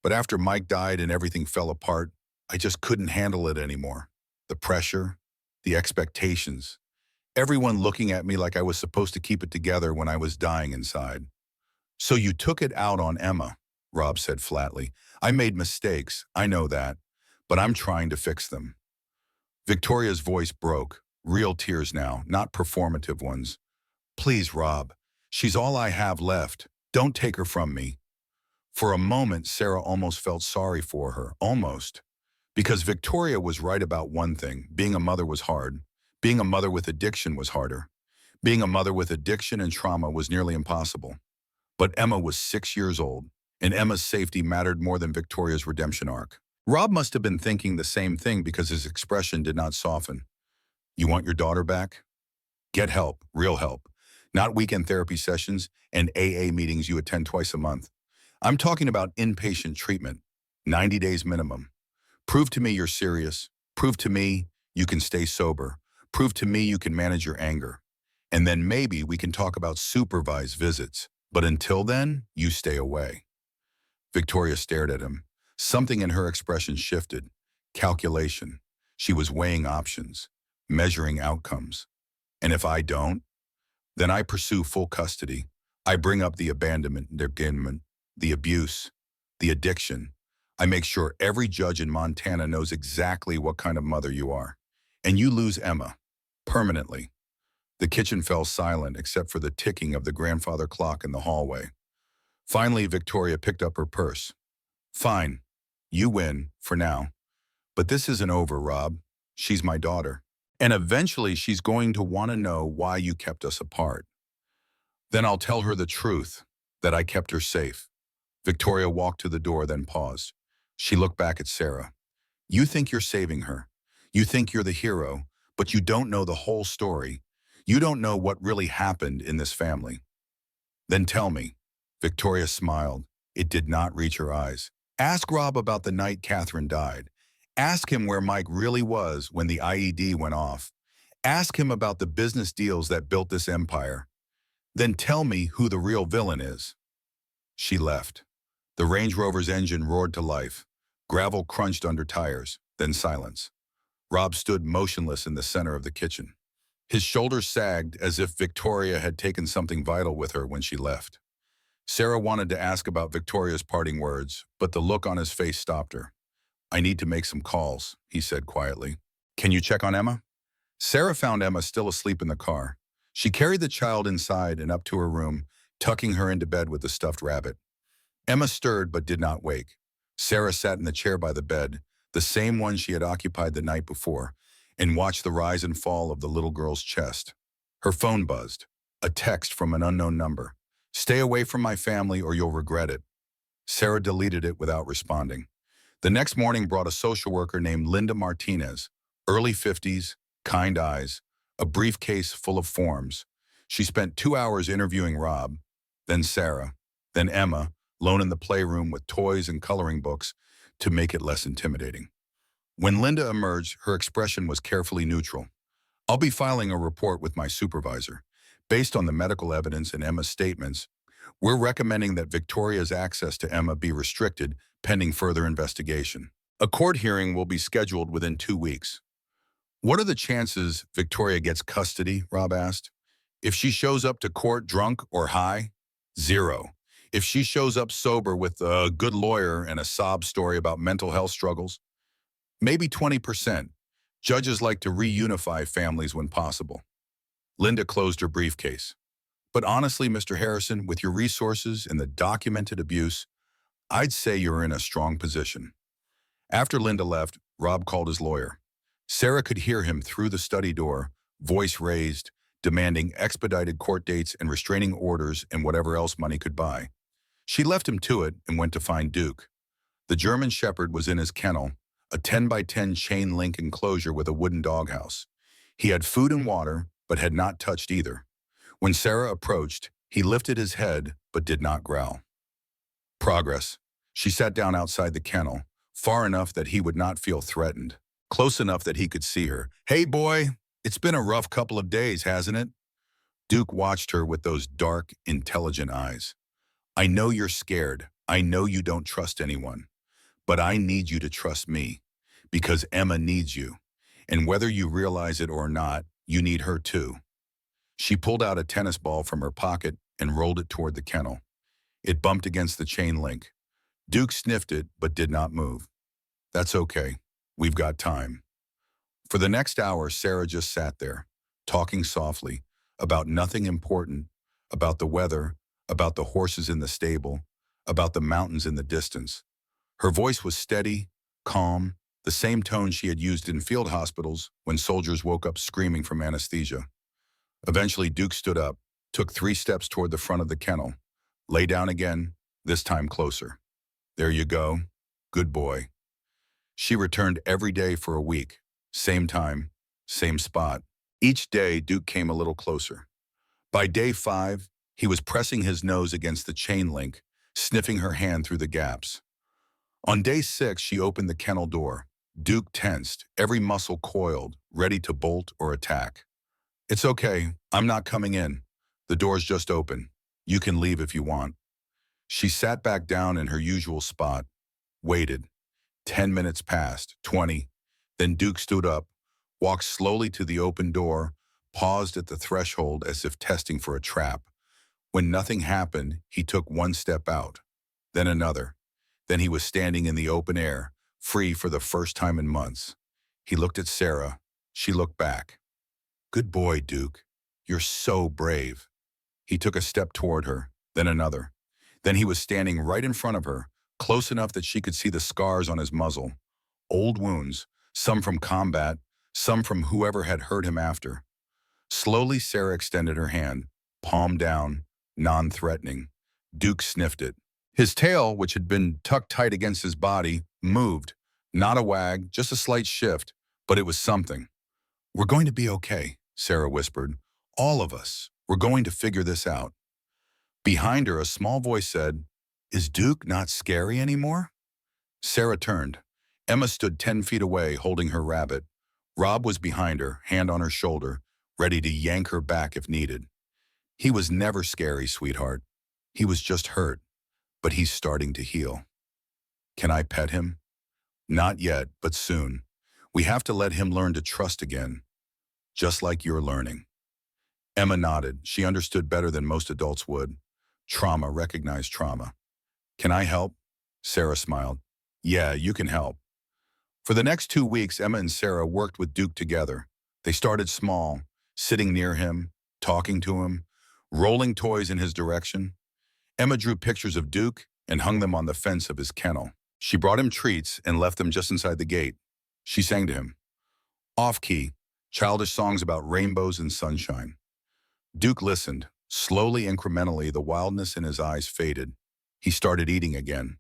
But after Mike died and everything fell apart, I just couldn't handle it anymore. The pressure, the expectations, everyone looking at me like I was supposed to keep it together when I was dying inside. So you took it out on Emma, Rob said flatly. I made mistakes, I know that, but I'm trying to fix them. Victoria's voice broke, real tears now, not performative ones. Please, Rob, she's all I have left. Don't take her from me. For a moment, Sarah almost felt sorry for her, almost. Because Victoria was right about one thing. Being a mother was hard. Being a mother with addiction was harder. Being a mother with addiction and trauma was nearly impossible. But Emma was 6 years old, and Emma's safety mattered more than Victoria's redemption arc. Rob must have been thinking the same thing because his expression did not soften. You want your daughter back? Get help, real help. Not weekend therapy sessions and AA meetings you attend twice a month. I'm talking about inpatient treatment, 90 days minimum. Prove to me you're serious. Prove to me you can stay sober. Prove to me you can manage your anger. And then maybe we can talk about supervised visits. But until then, you stay away. Victoria stared at him. Something in her expression shifted. Calculation. She was weighing options, measuring outcomes. And if I don't, then I pursue full custody. I bring up the abandonment, the abuse, the addiction. I make sure every judge in Montana knows exactly what kind of mother you are. And you lose Emma, permanently. The kitchen fell silent except for the ticking of the grandfather clock in the hallway. Finally, Victoria picked up her purse. Fine, you win, for now. But this isn't over, Rob. She's my daughter. And eventually she's going to want to know why you kept us apart. Then I'll tell her the truth, that I kept her safe. Victoria walked to the door, then paused. She looked back at Sarah. You think you're saving her. You think you're the hero, but you don't know the whole story. You don't know what really happened in this family. Then tell me. Victoria smiled. It did not reach her eyes. Ask Rob about the night Catherine died. Ask him where Mike really was when the IED went off. Ask him about the business deals that built this empire. Then tell me who the real villain is. She left. The Range Rover's engine roared to life. Gravel crunched under tires, then silence. Rob stood motionless in the center of the kitchen. His shoulders sagged as if Victoria had taken something vital with her when she left. Sarah wanted to ask about Victoria's parting words, but the look on his face stopped her. I need to make some calls, he said quietly. Can you check on Emma? Sarah found Emma still asleep in the car. She carried the child inside and up to her room, tucking her into bed with the stuffed rabbit. Emma stirred but did not wake. Sarah sat in the chair by the bed, the same one she had occupied the night before, and watched the rise and fall of the little girl's chest. Her phone buzzed. A text from an unknown number. Stay away from my family or you'll regret it. Sarah deleted it without responding. The next morning brought a social worker named Linda Martinez, early 50s, kind eyes, a briefcase full of forms. She spent 2 hours interviewing Rob, then Sarah, then Emma, alone in the playroom with toys and coloring books to make it less intimidating. When Linda emerged, her expression was carefully neutral. I'll be filing a report with my supervisor. Based on the medical evidence and Emma's statements, we're recommending that Victoria's access to Emma be restricted pending further investigation. A court hearing will be scheduled within 2 weeks. What are the chances Victoria gets custody? Rob asked. If she shows up to court drunk or high, 0. If she shows up sober with a good lawyer and a sob story about mental health struggles, maybe 20%. Judges like to reunify families when possible. Linda closed her briefcase. But honestly, Mr. Harrison, with your resources and the documented abuse, I'd say you're in a strong position. After Linda left, Rob called his lawyer. Sarah could hear him through the study door, voice raised, demanding expedited court dates and restraining orders and whatever else money could buy. She left him to it and went to find Duke. The German Shepherd was in his kennel, a 10-by-10 chain link enclosure with a wooden doghouse. He had food and water, but had not touched either. When Sarah approached, he lifted his head, but did not growl. Progress. She sat down outside the kennel, far enough that he would not feel threatened, close enough that he could see her. Hey, boy, it's been a rough couple of days, hasn't it? Duke watched her with those dark, intelligent eyes. I know you're scared. I know you don't trust anyone. But I need you to trust me, because Emma needs you. And whether you realize it or not, you need her too. She pulled out a tennis ball from her pocket and rolled it toward the kennel. It bumped against the chain link. Duke sniffed it, but did not move. That's okay. We've got time. For the next hour, Sarah just sat there, talking softly, about nothing important, about the weather, about the horses in the stable, about the mountains in the distance. Her voice was steady, calm, the same tone she had used in field hospitals when soldiers woke up screaming from anesthesia. Eventually, Duke stood up, took 3 steps toward the front of the kennel, lay down again, this time closer. There you go. Good boy. She returned every day for a week, same time, same spot. Each day, Duke came a little closer. By day 5, he was pressing his nose against the chain link, sniffing her hand through the gaps. On day 6, she opened the kennel door. Duke tensed, every muscle coiled, ready to bolt or attack. It's okay, I'm not coming in. The door's just open. You can leave if you want. She sat back down in her usual spot, waited. 10 minutes passed, 20. Then Duke stood up, walked slowly to the open door, paused at the threshold as if testing for a trap. When nothing happened, he took 1 step out, then another. Then he was standing in the open air, free for the first time in months. He looked at Sarah. She looked back. Good boy, Duke. You're so brave. He took a step toward her, then another. Then he was standing right in front of her, close enough that she could see the scars on his muzzle. Old wounds, some from combat, some from whoever had hurt him after. Slowly, Sarah extended her hand, palm down, non-threatening. Duke sniffed it. His tail, which had been tucked tight against his body, moved. Not a wag, just a slight shift, but it was something. We're going to be okay, Sarah whispered. All of us. We're going to figure this out. Behind her, a small voice said, "Is Duke not scary anymore?" Sarah turned. Emma stood 10 feet away, holding her rabbit. Rob was behind her, hand on her shoulder, ready to yank her back if needed. He was never scary, sweetheart. He was just hurt, but he's starting to heal. Can I pet him? Not yet, but soon. We have to let him learn to trust again, just like you're learning. Emma nodded. She understood better than most adults would. Trauma recognized trauma. Can I help? Sarah smiled. Yeah, you can help. For the next 2 weeks, Emma and Sarah worked with Duke together. They started small, sitting near him, talking to him, rolling toys in his direction. Emma drew pictures of Duke and hung them on the fence of his kennel. She brought him treats and left them just inside the gate. She sang to him, off-key, childish songs about rainbows and sunshine. Duke listened. Slowly, incrementally, the wildness in his eyes faded. He started eating again.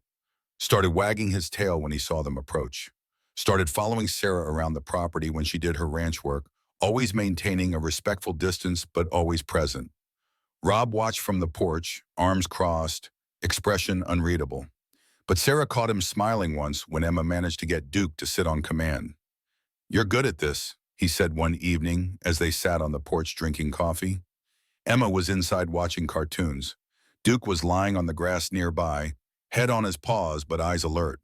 Started wagging his tail when he saw them approach. Started following Sarah around the property when she did her ranch work, always maintaining a respectful distance but always present. Rob watched from the porch, arms crossed, expression unreadable. But Sarah caught him smiling once when Emma managed to get Duke to sit on command. "You're good at this," he said one evening as they sat on the porch drinking coffee. Emma was inside watching cartoons. Duke was lying on the grass nearby, head on his paws but eyes alert.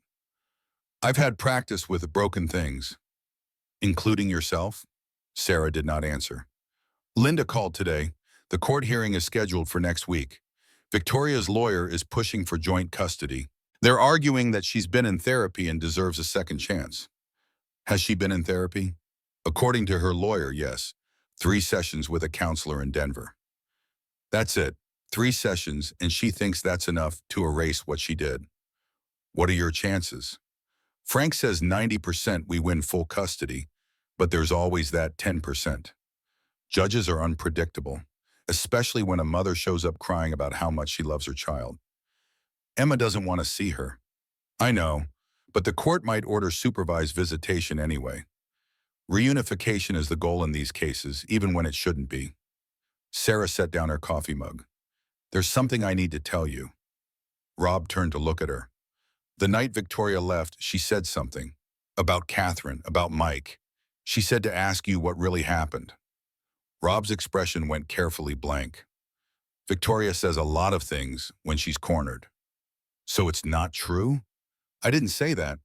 "I've had practice with broken things." "Including yourself?" Sarah did not answer. Linda called today. The court hearing is scheduled for next week. Victoria's lawyer is pushing for joint custody. They're arguing that she's been in therapy and deserves a second chance. Has she been in therapy? According to her lawyer, yes. 3 sessions with a counselor in Denver. That's it. 3 sessions, and she thinks that's enough to erase what she did. What are your chances? Frank says 90% we win full custody, but there's always that 10%. Judges are unpredictable, especially when a mother shows up crying about how much she loves her child. Emma doesn't want to see her. I know, but the court might order supervised visitation anyway. Reunification is the goal in these cases, even when it shouldn't be. Sarah set down her coffee mug. "There's something I need to tell you." Rob turned to look at her. The night Victoria left, she said something. About Catherine, about Mike. She said to ask you what really happened. Rob's expression went carefully blank. "Victoria says a lot of things when she's cornered." "So it's not true?" "I didn't say that."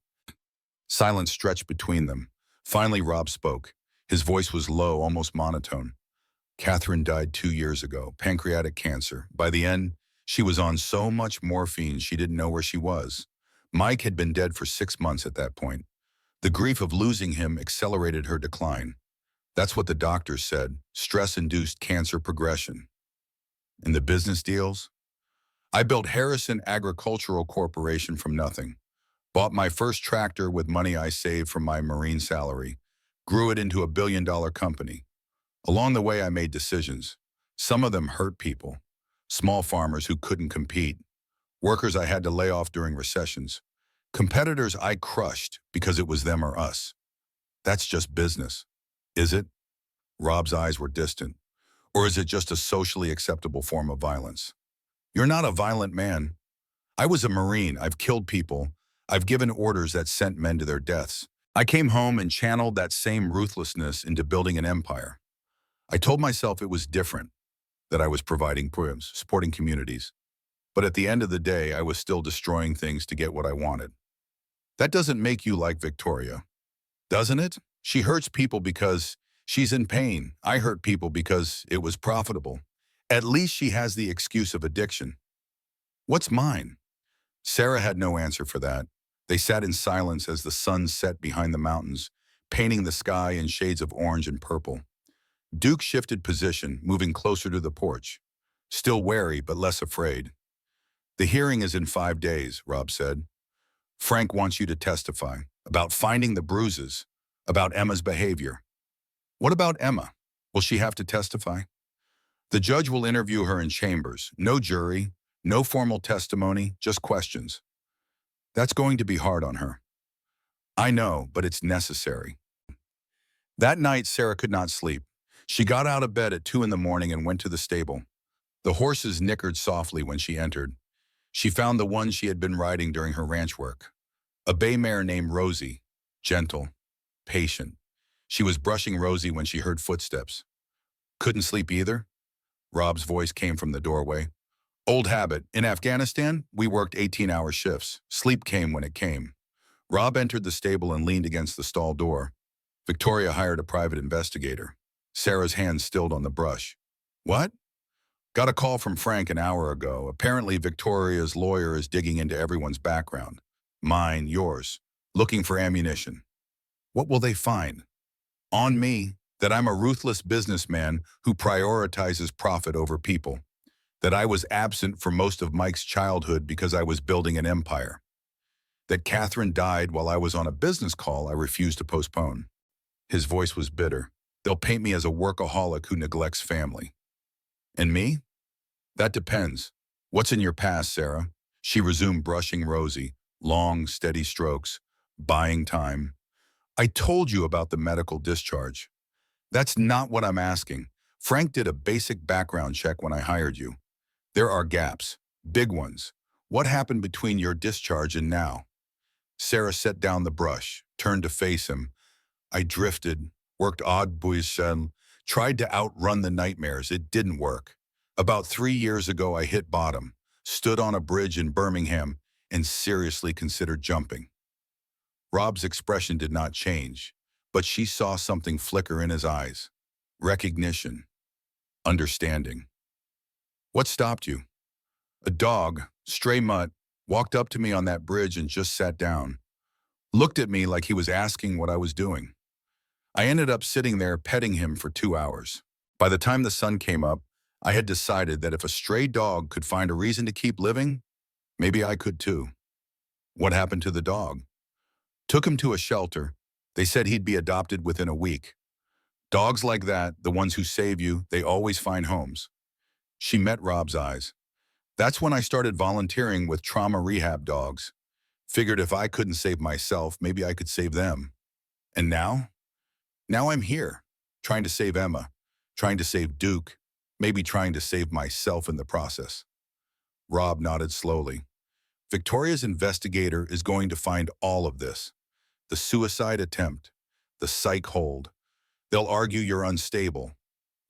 Silence stretched between them. Finally, Rob spoke. His voice was low, almost monotone. "Catherine died 2 years ago, pancreatic cancer. By the end, she was on so much morphine she didn't know where she was. Mike had been dead for 6 months at that point. The grief of losing him accelerated her decline. That's what the doctors said, stress-induced cancer progression." "In the business deals?" "I built Harrison Agricultural Corporation from nothing. Bought my first tractor with money I saved from my Marine salary. Grew it into a billion-dollar company. Along the way, I made decisions. Some of them hurt people. Small farmers who couldn't compete. Workers I had to lay off during recessions. Competitors I crushed because it was them or us. That's just business. Is it?" Rob's eyes were distant. "Or is it just a socially acceptable form of violence?" "You're not a violent man. I was a Marine. I've killed people. I've given orders that sent men to their deaths. I came home and channeled that same ruthlessness into building an empire. I told myself it was different, that I was providing programs, supporting communities. But at the end of the day, I was still destroying things to get what I wanted. That doesn't make you like Victoria, doesn't it? She hurts people because she's in pain. I hurt people because it was profitable. At least she has the excuse of addiction. What's mine?" Sarah had no answer for that. They sat in silence as the sun set behind the mountains, painting the sky in shades of orange and purple. Duke shifted position, moving closer to the porch. Still wary, but less afraid. "The hearing is in 5 days, Rob said. Frank wants you to testify about finding the bruises, about Emma's behavior." "What about Emma? Will she have to testify?" "The judge will interview her in chambers. No jury, no formal testimony, just questions." "That's going to be hard on her." "I know, but it's necessary." That night, Sarah could not sleep. She got out of bed at 2 in the morning and went to the stable. The horses nickered softly when she entered. She found the one she had been riding during her ranch work. A bay mare named Rosie, gentle, patient. She was brushing Rosie when she heard footsteps. Couldn't sleep either? Rob's voice came from the doorway. Old habit. In Afghanistan, we worked 18-hour shifts. Sleep came when it came. Rob entered the stable and leaned against the stall door. Victoria hired a private investigator. Sarah's hand stilled on the brush. What? Got a call from Frank an hour ago. Apparently, Victoria's lawyer is digging into everyone's background. Mine, yours. Looking for ammunition. What will they find? On me, that I'm a ruthless businessman who prioritizes profit over people. That I was absent for most of Mike's childhood because I was building an empire. That Catherine died while I was on a business call I refused to postpone. His voice was bitter. They'll paint me as a workaholic who neglects family. And me? That depends. What's in your past, Sarah? She resumed brushing Rosie, long, steady strokes, buying time. I told you about the medical discharge. That's not what I'm asking. Frank did a basic background check when I hired you. There are gaps, big ones. What happened between your discharge and now? Sarah set down the brush, turned to face him. I drifted, worked odd boys, tried to outrun the nightmares. It didn't work. About 3 years ago, I hit bottom, stood on a bridge in Birmingham, and seriously considered jumping. Rob's expression did not change, but she saw something flicker in his eyes. Recognition. Understanding. What stopped you? A dog, stray mutt, walked up to me on that bridge and just sat down. Looked at me like he was asking what I was doing. I ended up sitting there petting him for 2 hours. By the time the sun came up, I had decided that if a stray dog could find a reason to keep living, maybe I could too. What happened to the dog? Took him to a shelter. They said he'd be adopted within a week. Dogs like that, the ones who save you, they always find homes. She met Rob's eyes. That's when I started volunteering with trauma rehab dogs. Figured if I couldn't save myself, maybe I could save them. And now? Now I'm here, trying to save Emma, trying to save Duke, maybe trying to save myself in the process. Rob nodded slowly. Victoria's investigator is going to find all of this. The suicide attempt, the psych hold. They'll argue you're unstable,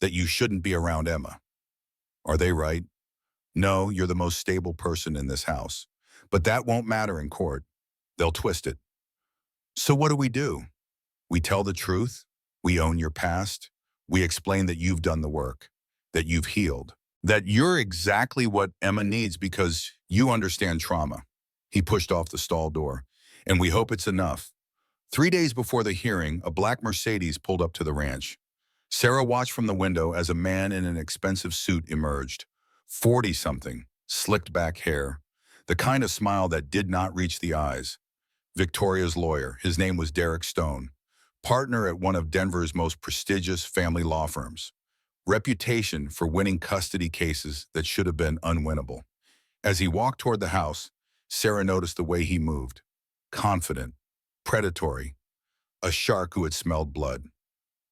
that you shouldn't be around Emma. Are they right? No, you're the most stable person in this house. But that won't matter in court. They'll twist it. So what do? We tell the truth. We own your past. We explain that you've done the work, that you've healed, that you're exactly what Emma needs because you understand trauma. He pushed off the stall door. And we hope it's enough. 3 days before the hearing, a black Mercedes pulled up to the ranch. Sarah watched from the window as a man in an expensive suit emerged. 40-something, slicked back hair, the kind of smile that did not reach the eyes. Victoria's lawyer, his name was Derek Stone, partner at one of Denver's most prestigious family law firms. Reputation for winning custody cases that should have been unwinnable. As he walked toward the house, Sarah noticed the way he moved. Confident, predatory, a shark who had smelled blood.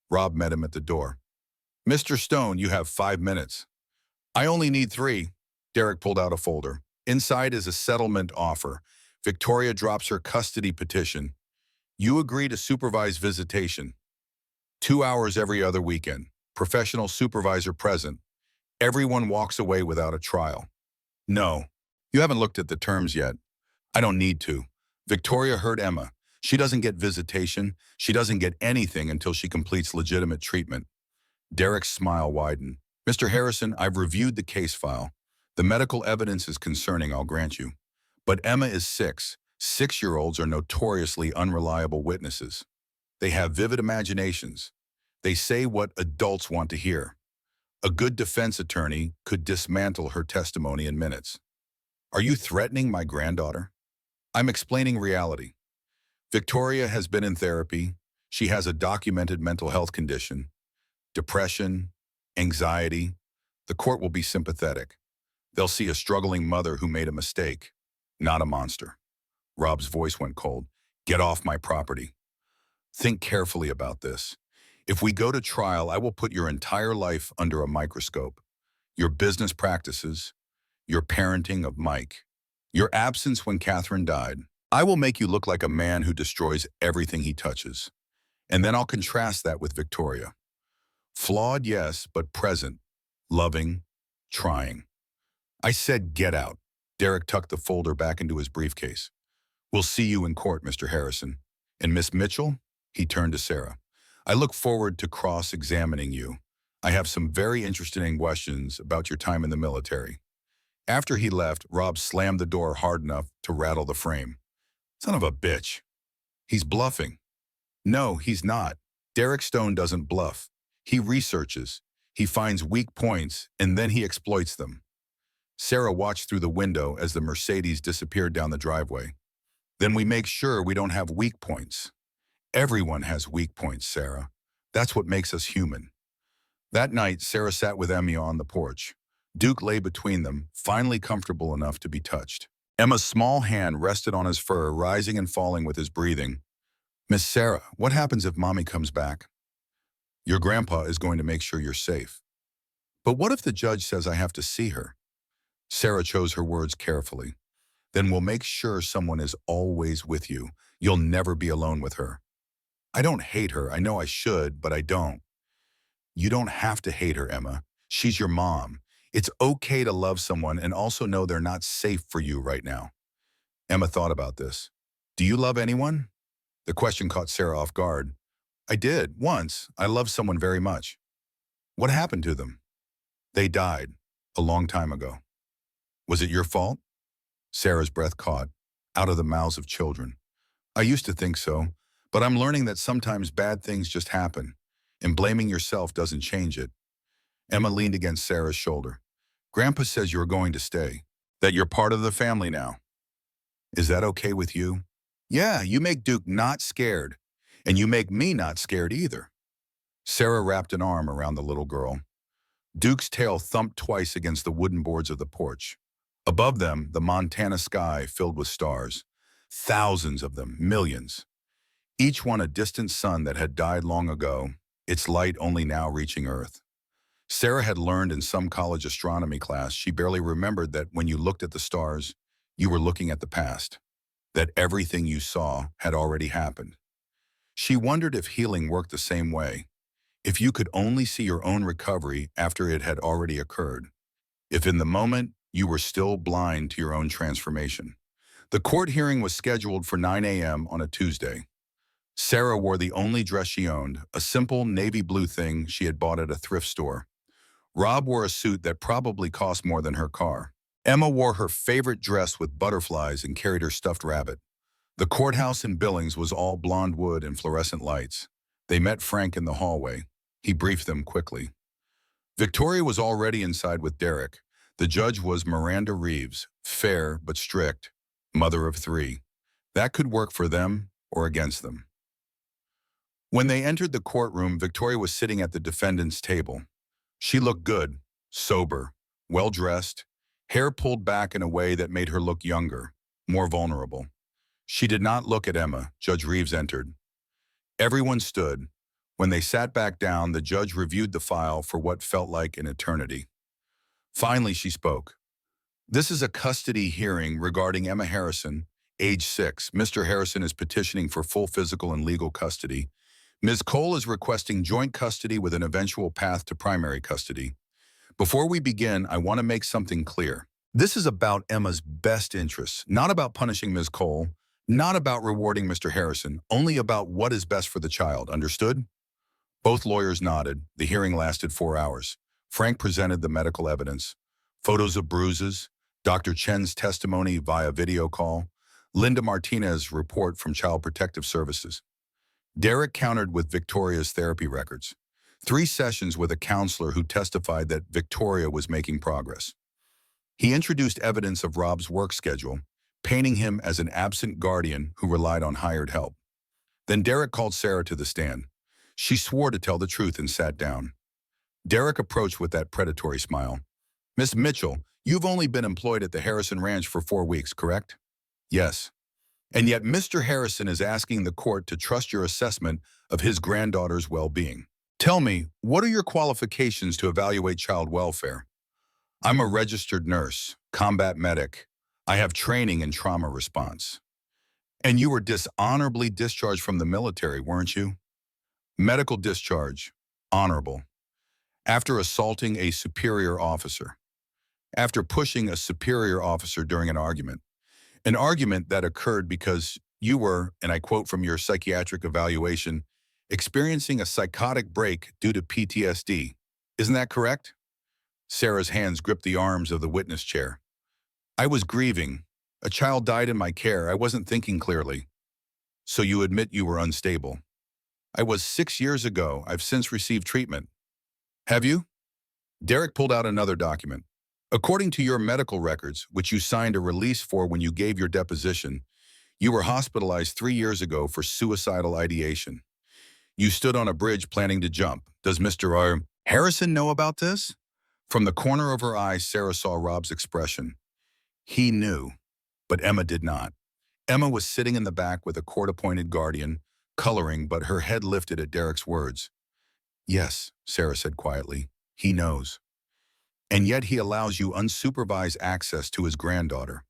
Rob met him at the door. Mr. Stone, you have 5 minutes. I only need 3. Derek pulled out a folder. Inside is a settlement offer. Victoria drops her custody petition. You agree to supervise visitation. 2 hours every other weekend. Professional supervisor present. Everyone walks away without a trial. No, you haven't looked at the terms yet. I don't need to. Victoria hurt Emma. She doesn't get visitation. She doesn't get anything until she completes legitimate treatment. Derek's smile widened. Mr. Harrison, I've reviewed the case file. The medical evidence is concerning, I'll grant you. But Emma is 6. 6-year-olds are notoriously unreliable witnesses. They have vivid imaginations. They say what adults want to hear. A good defense attorney could dismantle her testimony in minutes. Are you threatening my granddaughter? I'm explaining reality. Victoria has been in therapy. She has a documented mental health condition. Depression, anxiety. The court will be sympathetic. They'll see a struggling mother who made a mistake, not a monster. Rob's voice went cold. Get off my property. Think carefully about this. If we go to trial, I will put your entire life under a microscope. Your business practices, your parenting of Mike, your absence when Catherine died. I will make you look like a man who destroys everything he touches. And then I'll contrast that with Victoria. Flawed, yes, but present, loving, trying. I said get out. Derek tucked the folder back into his briefcase. We'll see you in court, Mr. Harrison. And Miss Mitchell? He turned to Sarah. I look forward to cross-examining you. I have some very interesting questions about your time in the military. After he left, Rob slammed the door hard enough to rattle the frame. Son of a bitch. He's bluffing. No, he's not. Derek Stone doesn't bluff. He researches. He finds weak points, and then he exploits them. Sarah watched through the window as the Mercedes disappeared down the driveway. Then we make sure we don't have weak points. Everyone has weak points, Sarah. That's what makes us human. That night, Sarah sat with Emmy on the porch. Duke lay between them, finally comfortable enough to be touched. Emma's small hand rested on his fur, rising and falling with his breathing. Miss Sarah, what happens if Mommy comes back? Your grandpa is going to make sure you're safe. But what if the judge says I have to see her? Sarah chose her words carefully. Then we'll make sure someone is always with you. You'll never be alone with her. I don't hate her. I know I should, but I don't. You don't have to hate her, Emma. She's your mom. It's okay to love someone and also know they're not safe for you right now. Emma thought about this. Do you love anyone? The question caught Sarah off guard. I did, once. I loved someone very much. What happened to them? They died, a long time ago. Was it your fault? Sarah's breath caught, out of the mouths of children. I used to think so, but I'm learning that sometimes bad things just happen, and blaming yourself doesn't change it. Emma leaned against Sarah's shoulder. Grandpa says you're going to stay, that you're part of the family now. Is that okay with you? Yeah, you make Duke not scared, and you make me not scared either. Sarah wrapped an arm around the little girl. Duke's tail thumped twice against the wooden boards of the porch. Above them, the Montana sky filled with stars. Thousands of them, millions. Each one a distant sun that had died long ago, its light only now reaching Earth. Sarah had learned in some college astronomy class she barely remembered that when you looked at the stars, you were looking at the past, that everything you saw had already happened. She wondered if healing worked the same way, if you could only see your own recovery after it had already occurred, if in the moment you were still blind to your own transformation. The court hearing was scheduled for 9 a.m. on a Tuesday. Sarah wore the only dress she owned, a simple navy blue thing she had bought at a thrift store. Rob wore a suit that probably cost more than her car. Emma wore her favorite dress with butterflies and carried her stuffed rabbit. The courthouse in Billings was all blonde wood and fluorescent lights. They met Frank in the hallway. He briefed them quickly. Victoria was already inside with Derek. The judge was Miranda Reeves, fair but strict, mother of 3. That could work for them or against them. When they entered the courtroom, Victoria was sitting at the defendant's table. She looked good, sober, well-dressed, hair pulled back in a way that made her look younger, more vulnerable. She did not look at Emma. Judge Reeves entered. Everyone stood. When they sat back down, the judge reviewed the file for what felt like an eternity. Finally, she spoke. This is a custody hearing regarding Emma Harrison, age 6. Mr. Harrison is petitioning for full physical and legal custody. Ms. Cole is requesting joint custody with an eventual path to primary custody. Before we begin, I want to make something clear. This is about Emma's best interests, not about punishing Ms. Cole, not about rewarding Mr. Harrison, only about what is best for the child. Understood? Both lawyers nodded. The hearing lasted 4 hours. Frank presented the medical evidence. Photos of bruises, Dr. Chen's testimony via video call, Linda Martinez's report from Child Protective Services. Derek countered with Victoria's therapy records. 3 sessions with a counselor who testified that Victoria was making progress. He introduced evidence of Rob's work schedule, painting him as an absent guardian who relied on hired help. Then Derek called Sarah to the stand. She swore to tell the truth and sat down. Derek approached with that predatory smile. Miss Mitchell, you've only been employed at the Harrison Ranch for 4 weeks, correct? Yes. And yet Mr. Harrison is asking the court to trust your assessment of his granddaughter's well-being. Tell me, what are your qualifications to evaluate child welfare? I'm a registered nurse, combat medic. I have training in trauma response. And you were dishonorably discharged from the military, weren't you? Medical discharge, honorable. After assaulting a superior officer. After pushing a superior officer during an argument that occurred because you were, and I quote from your psychiatric evaluation, experiencing a psychotic break due to PTSD. Isn't that correct? Sarah's hands gripped the arms of the witness chair. I was grieving. A child died in my care. I wasn't thinking clearly. So you admit you were unstable. I was 6 years ago. I've since received treatment. Have you? Derek pulled out another document. According to your medical records, which you signed a release for when you gave your deposition, you were hospitalized 3 years ago for suicidal ideation. You stood on a bridge planning to jump. Does Mr. Harrison know about this? From the corner of her eye, Sarah saw Rob's expression. He knew, but Emma did not. Emma was sitting in the back with a court-appointed guardian, coloring, but her head lifted at Derek's words. Yes, Sarah said quietly, he knows. And yet he allows you unsupervised access to his granddaughter,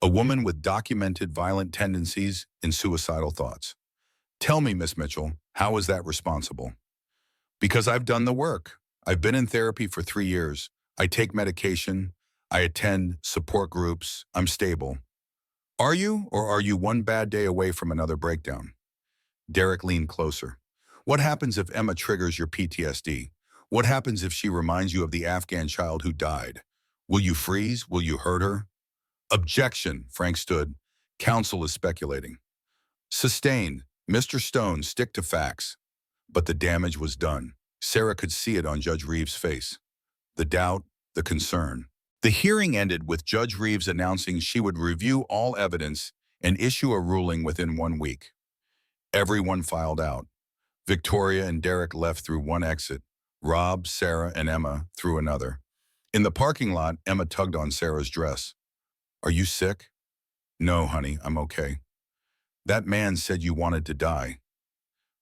a woman with documented violent tendencies and suicidal thoughts. Tell me, Miss Mitchell, how is that responsible? Because I've done the work. I've been in therapy for 3 years. I take medication. I attend support groups. I'm stable. Are you, or are you one bad day away from another breakdown? Derek leaned closer. What happens if Emma triggers your PTSD? What happens if she reminds you of the Afghan child who died? Will you freeze? Will you hurt her? Objection, Frank stood. Counsel is speculating. Sustained. Mr. Stone, stick to facts. But the damage was done. Sarah could see it on Judge Reeves' face. The doubt, the concern. The hearing ended with Judge Reeves announcing she would review all evidence and issue a ruling within 1 week. Everyone filed out. Victoria and Derek left through one exit. Rob, Sarah, and Emma through another. In the parking lot, Emma tugged on Sarah's dress. Are you sick? No, honey, I'm okay. That man said you wanted to die.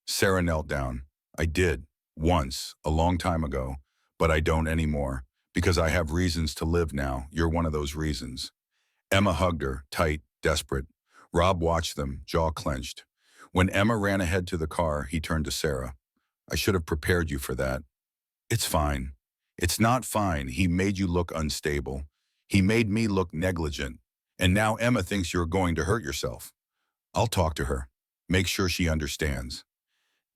Sarah knelt down. I did, once, a long time ago, but I don't anymore, because I have reasons to live now. You're one of those reasons. Emma hugged her, tight, desperate. Rob watched them, jaw clenched. When Emma ran ahead to the car, he turned to Sarah. I should have prepared you for that. It's fine. It's not fine. He made you look unstable. He made me look negligent. And now Emma thinks you're going to hurt yourself. I'll talk to her. Make sure she understands.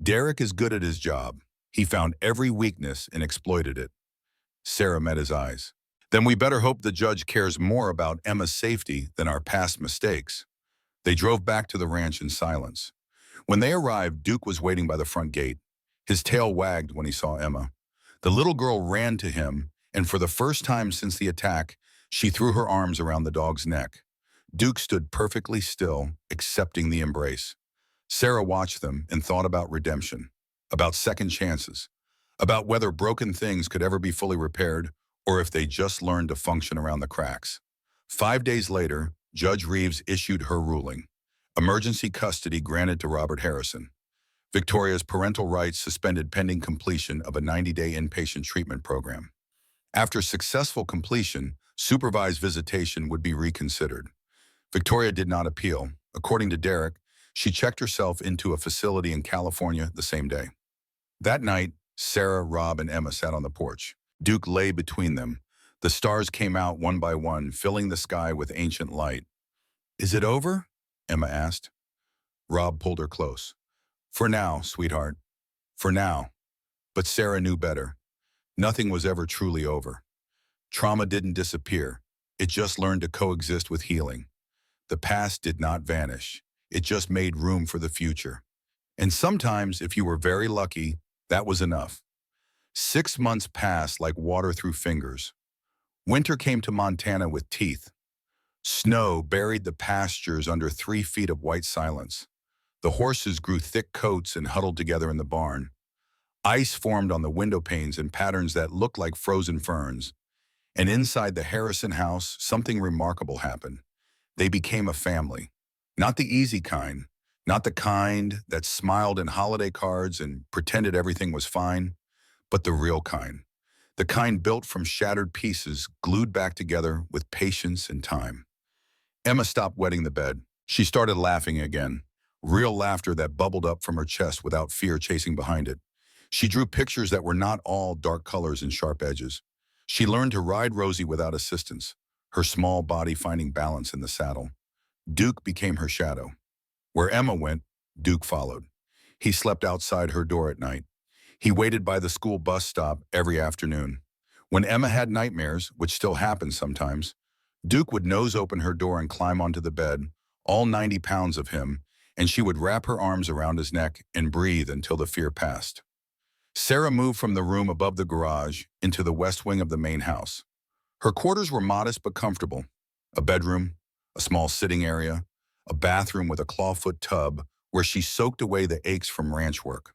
Derek is good at his job. He found every weakness and exploited it. Sarah met his eyes. Then we better hope the judge cares more about Emma's safety than our past mistakes. They drove back to the ranch in silence. When they arrived, Duke was waiting by the front gate. His tail wagged when he saw Emma. The little girl ran to him, and for the first time since the attack, she threw her arms around the dog's neck. Duke stood perfectly still, accepting the embrace. Sarah watched them and thought about redemption, about second chances, about whether broken things could ever be fully repaired or if they just learned to function around the cracks. 5 days later, Judge Reeves issued her ruling. Emergency custody granted to Robert Harrison. Victoria's parental rights suspended pending completion of a 90-day inpatient treatment program. After successful completion, supervised visitation would be reconsidered. Victoria did not appeal. According to Derek, she checked herself into a facility in California the same day. That night, Sarah, Rob, and Emma sat on the porch. Duke lay between them. The stars came out one by one, filling the sky with ancient light. Is it over? Emma asked. Rob pulled her close. For now, sweetheart. For now. But Sarah knew better. Nothing was ever truly over. Trauma didn't disappear. It just learned to coexist with healing. The past did not vanish. It just made room for the future. And sometimes, if you were very lucky, that was enough. 6 months passed like water through fingers. Winter came to Montana with teeth. Snow buried the pastures under 3 feet of white silence. The horses grew thick coats and huddled together in the barn. Ice formed on the window panes in patterns that looked like frozen ferns. And inside the Harrison house, something remarkable happened. They became a family. Not the easy kind, Not the kind that smiled in holiday cards and pretended everything was fine, but the real kind. The kind built from shattered pieces, glued back together with patience and time. Emma stopped wetting the bed. She started laughing again, real laughter that bubbled up from her chest without fear chasing behind it. She drew pictures that were not all dark colors and sharp edges. She learned to ride Rosie without assistance, her small body finding balance in the saddle. Duke became her shadow. Where Emma went, Duke followed. He slept outside her door at night. He waited by the school bus stop every afternoon. When Emma had nightmares, which still happens sometimes, Duke would nose open her door and climb onto the bed, all 90 pounds of him, and she would wrap her arms around his neck and breathe until the fear passed. Sarah moved from the room above the garage into the west wing of the main house. Her quarters were modest but comfortable. A bedroom, a small sitting area, a bathroom with a clawfoot tub where she soaked away the aches from ranch work.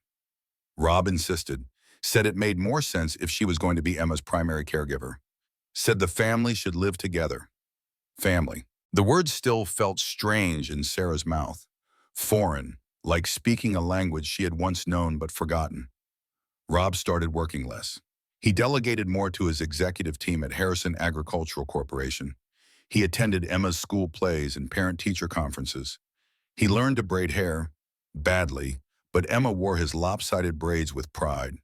Rob insisted, said it made more sense if she was going to be Emma's primary caregiver. Said the family should live together. Family. The word still felt strange in Sarah's mouth. Foreign, like speaking a language she had once known but forgotten. Rob started working less. He delegated more to his executive team at Harrison Agricultural Corporation. He attended Emma's school plays and parent-teacher conferences. He learned to braid hair, badly, but Emma wore his lopsided braids with pride.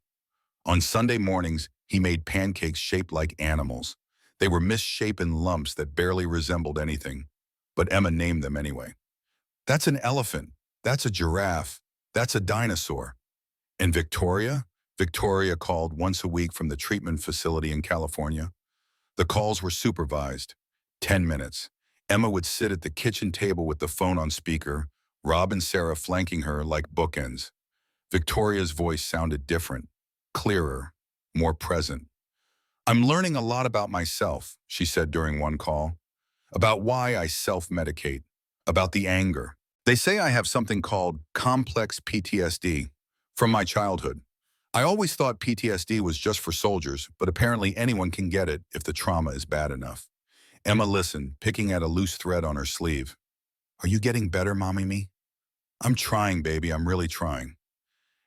On Sunday mornings, he made pancakes shaped like animals. They were misshapen lumps that barely resembled anything, but Emma named them anyway. That's an elephant. That's a giraffe. That's a dinosaur. And Victoria? Victoria called once a week from the treatment facility in California. The calls were supervised. 10 minutes. Emma would sit at the kitchen table with the phone on speaker, Rob and Sarah flanking her like bookends. Victoria's voice sounded different, clearer, more present. "I'm learning a lot about myself," she said during one call, "about why I self-medicate, about the anger. They say I have something called complex PTSD from my childhood. I always thought PTSD was just for soldiers, but apparently anyone can get it if the trauma is bad enough." Emma listened, picking at a loose thread on her sleeve. "Are you getting better, Mommy Me?" "I'm trying, baby, I'm really trying."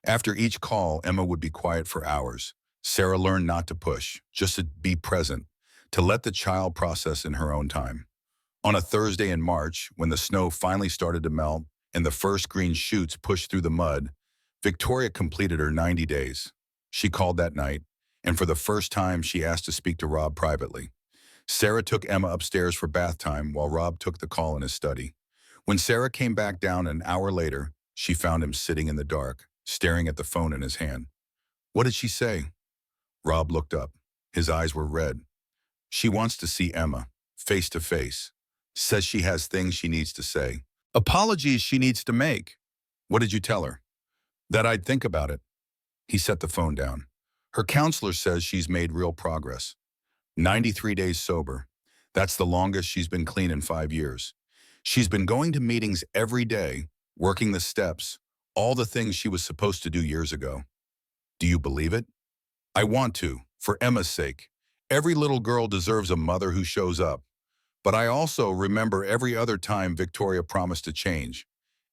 After each call, Emma would be quiet for hours. Sarah learned not to push, just to be present, to let the child process in her own time. On a Thursday in March, when the snow finally started to melt and the first green shoots pushed through the mud, Victoria completed her 90 days. She called that night, and for the first time, she asked to speak to Rob privately. Sarah took Emma upstairs for bath time while Rob took the call in his study. When Sarah came back down an hour later, she found him sitting in the dark, staring at the phone in his hand. "What did she say?" Rob looked up. His eyes were red. "She wants to see Emma, face to face. Says she has things she needs to say. Apologies she needs to make." "What did you tell her?" "That I'd think about it." He set the phone down. "Her counselor says she's made real progress. 93 days sober. That's the longest she's been clean in 5 years. She's been going to meetings every day, working the steps, all the things she was supposed to do years ago." "Do you believe it?" "I want to, for Emma's sake. Every little girl deserves a mother who shows up. But I also remember every other time Victoria promised to change.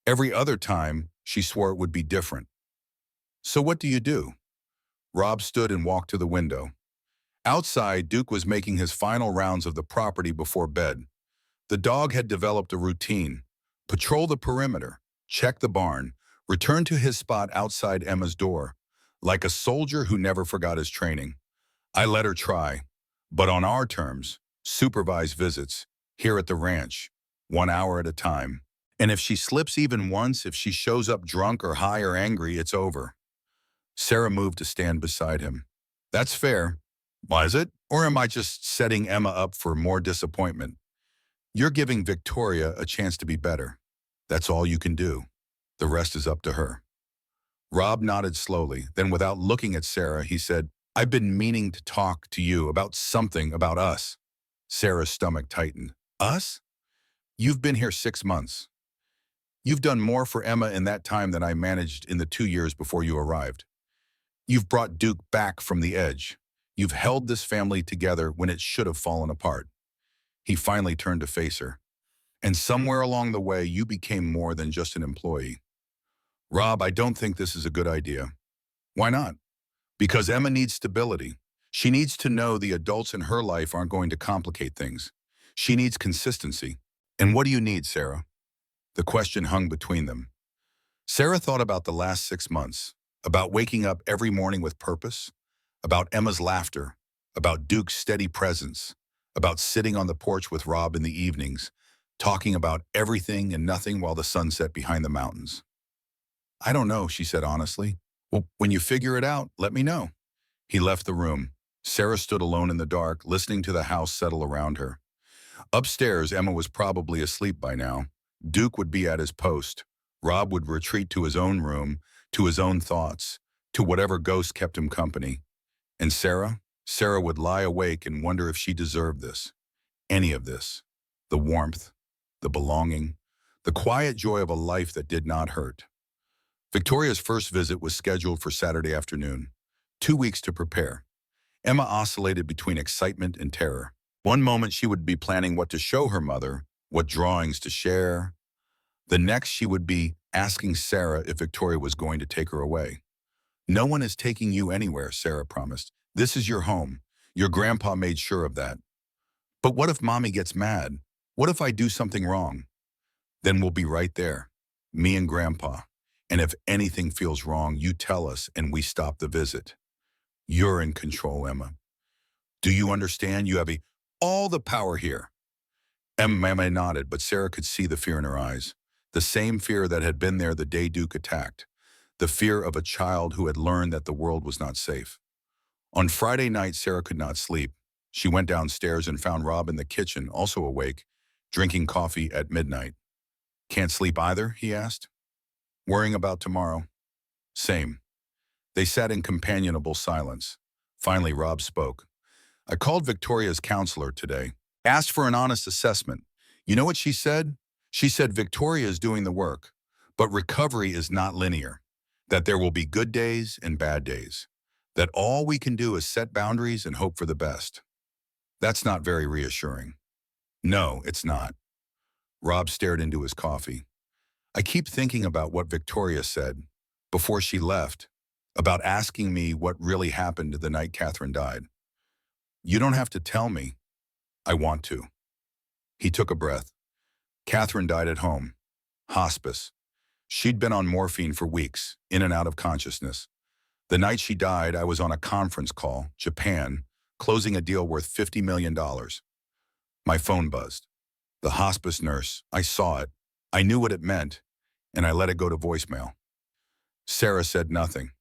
Every other time she swore it would be different." "So what do you do?" Rob stood and walked to the window. Outside, Duke was making his final rounds of the property before bed. The dog had developed a routine: patrol the perimeter, check the barn, return to his spot outside Emma's door, like a soldier who never forgot his training. I let her try, but on our terms, supervised visits, here at the ranch, 1 hour at a time. And if she slips even once, if she shows up drunk or high or angry, it's over. Sarah moved to stand beside him. "That's fair." "Why is it? Or am I just setting Emma up for more disappointment?" "You're giving Victoria a chance to be better. That's all you can do. The rest is up to her." Rob nodded slowly. Then without looking at Sarah, he said, "I've been meaning to talk to you about something about us." Sarah's stomach tightened. "Us?" "You've been here 6 months. You've done more for Emma in that time than I managed in the 2 years before you arrived. You've brought Duke back from the edge. You've held this family together when it should have fallen apart." He finally turned to face her. And somewhere along the way, you became more than just an employee. Rob, I don't think this is a good idea. Why not? Because Emma needs stability. She needs to know the adults in her life aren't going to complicate things. She needs consistency. And what do you need, Sarah? The question hung between them. Sarah thought about the last 6 months, about waking up every morning with purpose, about Emma's laughter, about Duke's steady presence, about sitting on the porch with Rob in the evenings, talking about everything and nothing while the sun set behind the mountains. I don't know, she said honestly. Well, when you figure it out, let me know. He left the room. Sarah stood alone in the dark, listening to the house settle around her. Upstairs, Emma was probably asleep by now. Duke would be at his post. Rob would retreat to his own room, to his own thoughts, to whatever ghost kept him company. And Sarah? Sarah would lie awake and wonder if she deserved this. Any of this. The warmth, the belonging, the quiet joy of a life that did not hurt. Victoria's first visit was scheduled for Saturday afternoon. 2 weeks to prepare. Emma oscillated between excitement and terror. One moment she would be planning what to show her mother, what drawings to share. The next she would be asking Sarah if Victoria was going to take her away. No one is taking you anywhere, Sarah promised. This is your home. Your grandpa made sure of that. But what if Mommy gets mad? What if I do something wrong? Then we'll be right there, me and Grandpa. And if anything feels wrong, you tell us and we stop the visit. You're in control, Emma. Do you understand? You have all the power here. Emma nodded, but Sarah could see the fear in her eyes. The same fear that had been there the day Duke attacked. The fear of a child who had learned that the world was not safe. On Friday night, Sarah could not sleep. She went downstairs and found Rob in the kitchen, also awake, drinking coffee at midnight. Can't sleep either, he asked. Worrying about tomorrow. Same. They sat in companionable silence. Finally, Rob spoke. I called Victoria's counselor today. Asked for an honest assessment. You know what she said? She said Victoria is doing the work, but recovery is not linear. That there will be good days and bad days. That all we can do is set boundaries and hope for the best. That's not very reassuring. No, it's not. Rob stared into his coffee. I keep thinking about what Victoria said before she left, about asking me what really happened the night Catherine died. You don't have to tell me. I want to. He took a breath. Catherine died at home. Hospice. She'd been on morphine for weeks, in and out of consciousness. The night she died, I was on a conference call, Japan, closing a deal worth $50 million. My phone buzzed. The hospice nurse. I saw it. I knew what it meant, and I let it go to voicemail. Sarah said nothing.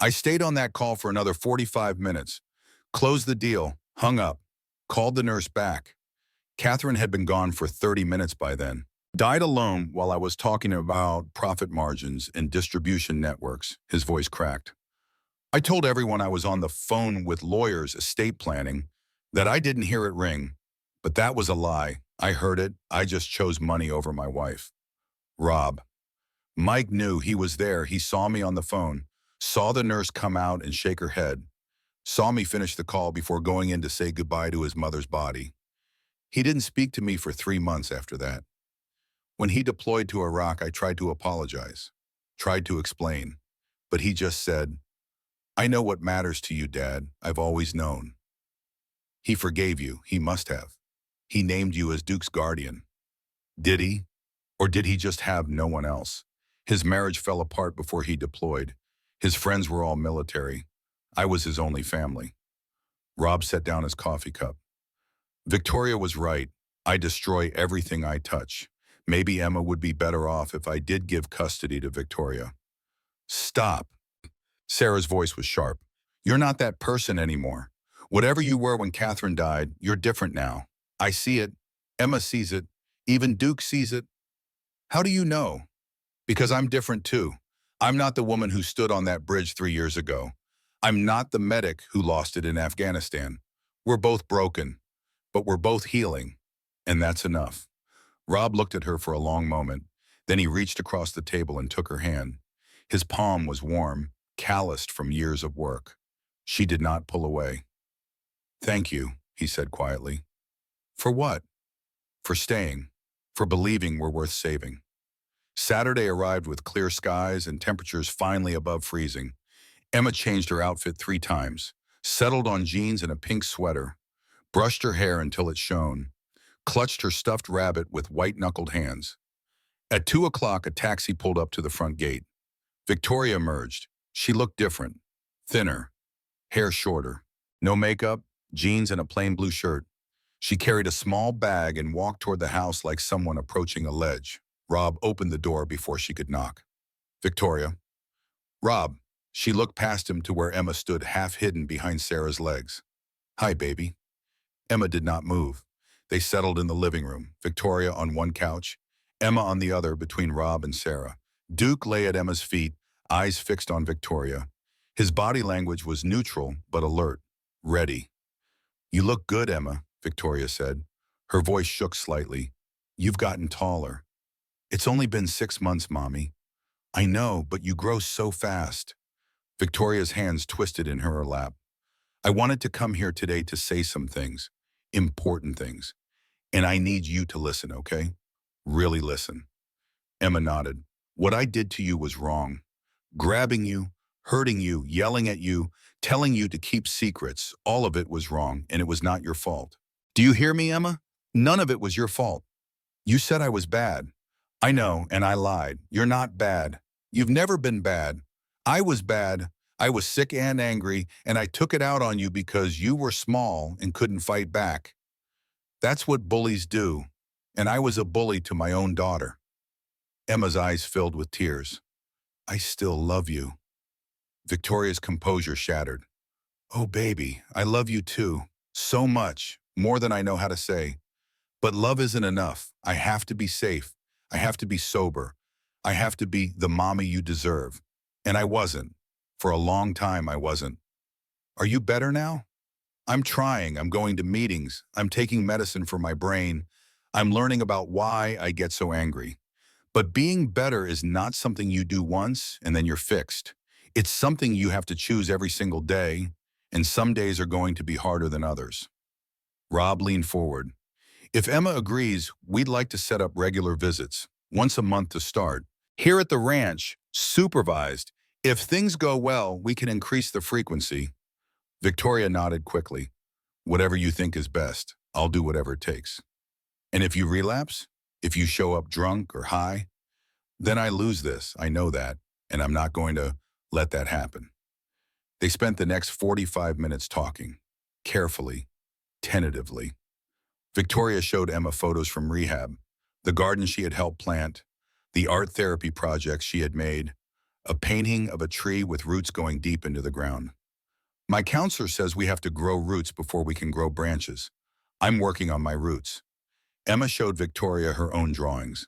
I stayed on that call for another 45 minutes, closed the deal, hung up, called the nurse back. Catherine had been gone for 30 minutes by then. Died alone while I was talking about profit margins and distribution networks, his voice cracked. I told everyone I was on the phone with lawyers, estate planning, that I didn't hear it ring. But that was a lie. I heard it. I just chose money over my wife. Rob. Mike knew he was there. He saw me on the phone, saw the nurse come out and shake her head, saw me finish the call before going in to say goodbye to his mother's body. He didn't speak to me for 3 months after that. When he deployed to Iraq, I tried to apologize, tried to explain, but he just said, I know what matters to you, Dad. I've always known. He forgave you. He must have. He named you as Duke's guardian. Did he? Or did he just have no one else? His marriage fell apart before he deployed. His friends were all military. I was his only family. Rob set down his coffee cup. Victoria was right. I destroy everything I touch. Maybe Emma would be better off if I did give custody to Victoria. Stop. Sarah's voice was sharp. You're not that person anymore. Whatever you were when Catherine died, you're different now. I see it. Emma sees it. Even Duke sees it. How do you know? Because I'm different too. I'm not the woman who stood on that bridge 3 years ago. I'm not the medic who lost it in Afghanistan. We're both broken, but we're both healing, and that's enough. Rob looked at her for a long moment. Then he reached across the table and took her hand. His palm was warm, calloused from years of work. She did not pull away. Thank you, he said quietly. For what? For staying. for believing we're worth saving. Saturday arrived with clear skies and temperatures finally above freezing. Emma changed her outfit 3 times, settled on jeans and a pink sweater, brushed her hair until it shone, clutched her stuffed rabbit with white-knuckled hands. At 2 o'clock, a taxi pulled up to the front gate. Victoria emerged. She looked different, thinner, hair shorter, no makeup, jeans and a plain blue shirt. She carried a small bag and walked toward the house like someone approaching a ledge. Rob opened the door before she could knock. Victoria. Rob. She looked past him to where Emma stood half hidden behind Sarah's legs. Hi, baby. Emma did not move. They settled in the living room, Victoria on one couch, Emma on the other between Rob and Sarah. Duke lay at Emma's feet, eyes fixed on Victoria. His body language was neutral but alert, ready. You look good, Emma, Victoria said. Her voice shook slightly. You've gotten taller. It's only been 6 months, Mommy. I know, but you grow so fast. Victoria's hands twisted in her lap. I wanted to come here today to say some things, important things. And I need you to listen, okay? Really listen. Emma nodded. What I did to you was wrong. Grabbing you, hurting you, yelling at you, telling you to keep secrets, all of it was wrong, and it was not your fault. Do you hear me, Emma? None of it was your fault. You said I was bad. I know, and I lied. You're not bad. You've never been bad. I was bad. I was sick and angry, and I took it out on you because you were small and couldn't fight back. That's what bullies do, and I was a bully to my own daughter. Emma's eyes filled with tears. I still love you. Victoria's composure shattered. Oh, baby, I love you too. So much, more than I know how to say. But love isn't enough. I have to be safe. I have to be sober. I have to be the mommy you deserve. And I wasn't. For a long time, I wasn't. Are you better now? I'm trying. I'm going to meetings. I'm taking medicine for my brain. I'm learning about why I get so angry. But being better is not something you do once and then you're fixed. It's something you have to choose every single day, and some days are going to be harder than others. Rob leaned forward. If Emma agrees, we'd like to set up regular visits, once a month to start. Here at the ranch, supervised. If things go well, we can increase the frequency. Victoria nodded quickly. Whatever you think is best, I'll do whatever it takes. And if you relapse, if you show up drunk or high, then I lose this, I know that, and I'm not going to let that happen. They spent the next 45 minutes talking, carefully, tentatively. Victoria showed Emma photos from rehab, the garden she had helped plant, the art therapy projects she had made, a painting of a tree with roots going deep into the ground. My counselor says we have to grow roots before we can grow branches. I'm working on my roots. Emma showed Victoria her own drawings.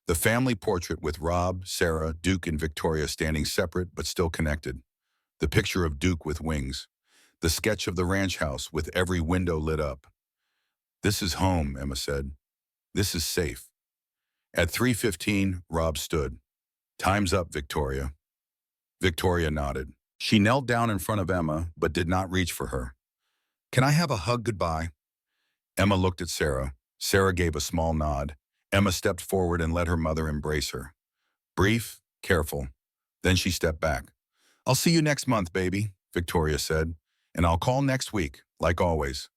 The family portrait with Rob, Sarah, Duke, and Victoria standing separate but still connected. The picture of Duke with wings. The sketch of the ranch house with every window lit up. This is home, Emma said. This is safe. At 3:15, Rob stood. Time's up, Victoria. Victoria nodded. She knelt down in front of Emma, but did not reach for her. Can I have a hug goodbye? Emma looked at Sarah. Sarah gave a small nod. Emma stepped forward and let her mother embrace her. Brief, careful. Then she stepped back. I'll see you next month, baby, Victoria said, and I'll call next week, like always.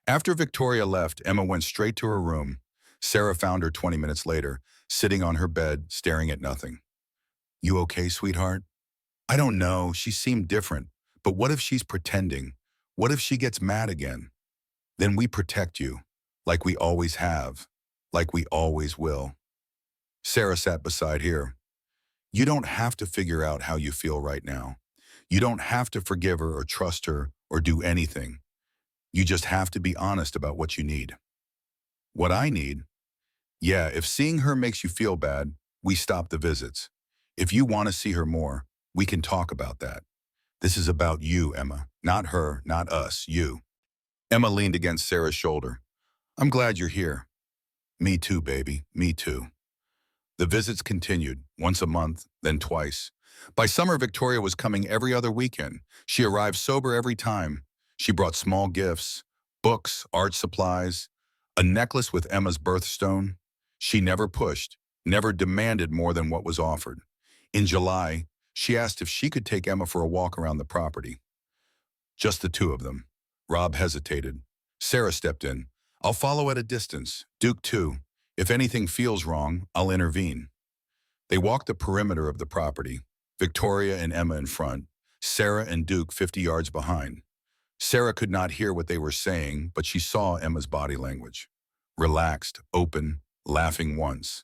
After Victoria left, Emma went straight to her room. Sarah found her 20 minutes later, sitting on her bed, staring at nothing. You okay, sweetheart? I don't know. She seemed different. But what if she's pretending? What if she gets mad again? Then we protect you, like we always have, like we always will. Sarah sat beside her. You don't have to figure out how you feel right now. You don't have to forgive her or trust her or do anything. You just have to be honest about what you need. What I need? Yeah, if seeing her makes you feel bad, we stop the visits. If you want to see her more, we can talk about that. This is about you, Emma. Not her, not us, you. Emma leaned against Sarah's shoulder. I'm glad you're here. Me too, baby. Me too. The visits continued, once a month, then twice. By summer, Victoria was coming every other weekend. She arrived sober every time. She brought small gifts, books, art supplies, a necklace with Emma's birthstone. She never pushed, never demanded more than what was offered. In July, she asked if she could take Emma for a walk around the property. Just the two of them. Rob hesitated. Sarah stepped in. I'll follow at a distance. Duke too. If anything feels wrong, I'll intervene. They walked the perimeter of the property, Victoria and Emma in front, Sarah and Duke 50 yards behind. Sarah could not hear what they were saying, but she saw Emma's body language. Relaxed, open, laughing once.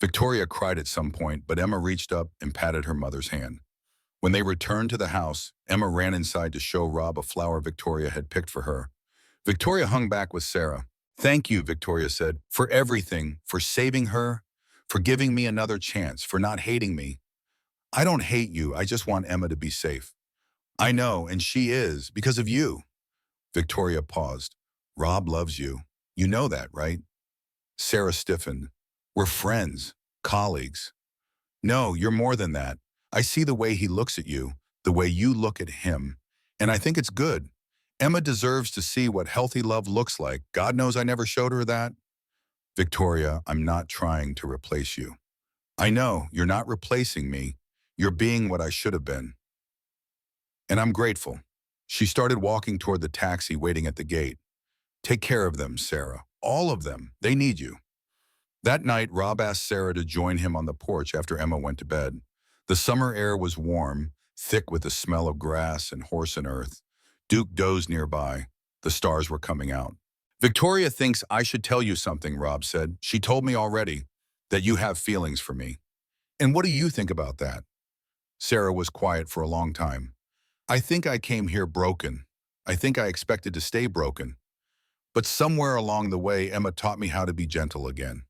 Victoria cried at some point, but Emma reached up and patted her mother's hand. When they returned to the house, Emma ran inside to show Rob a flower Victoria had picked for her. Victoria hung back with Sarah. Thank you, Victoria said, for everything, for saving her, for giving me another chance, for not hating me. I don't hate you, I just want Emma to be safe. I know, and she is, because of you. Victoria paused. Rob loves you. You know that, right? Sarah stiffened. We're friends, colleagues. No, you're more than that. I see the way he looks at you, the way you look at him, and I think it's good. Emma deserves to see what healthy love looks like. God knows I never showed her that. Victoria, I'm not trying to replace you. I know, you're not replacing me. You're being what I should have been. And I'm grateful. She started walking toward the taxi waiting at the gate. Take care of them, Sarah. All of them. They need you. That night, Rob asked Sarah to join him on the porch after Emma went to bed. The summer air was warm, thick with the smell of grass and horse and earth. Duke dozed nearby. The stars were coming out. Victoria thinks I should tell you something, Rob said. She told me already that you have feelings for me. And what do you think about that? Sarah was quiet for a long time. I think I came here broken. I think I expected to stay broken. But somewhere along the way, Emma taught me how to be gentle again.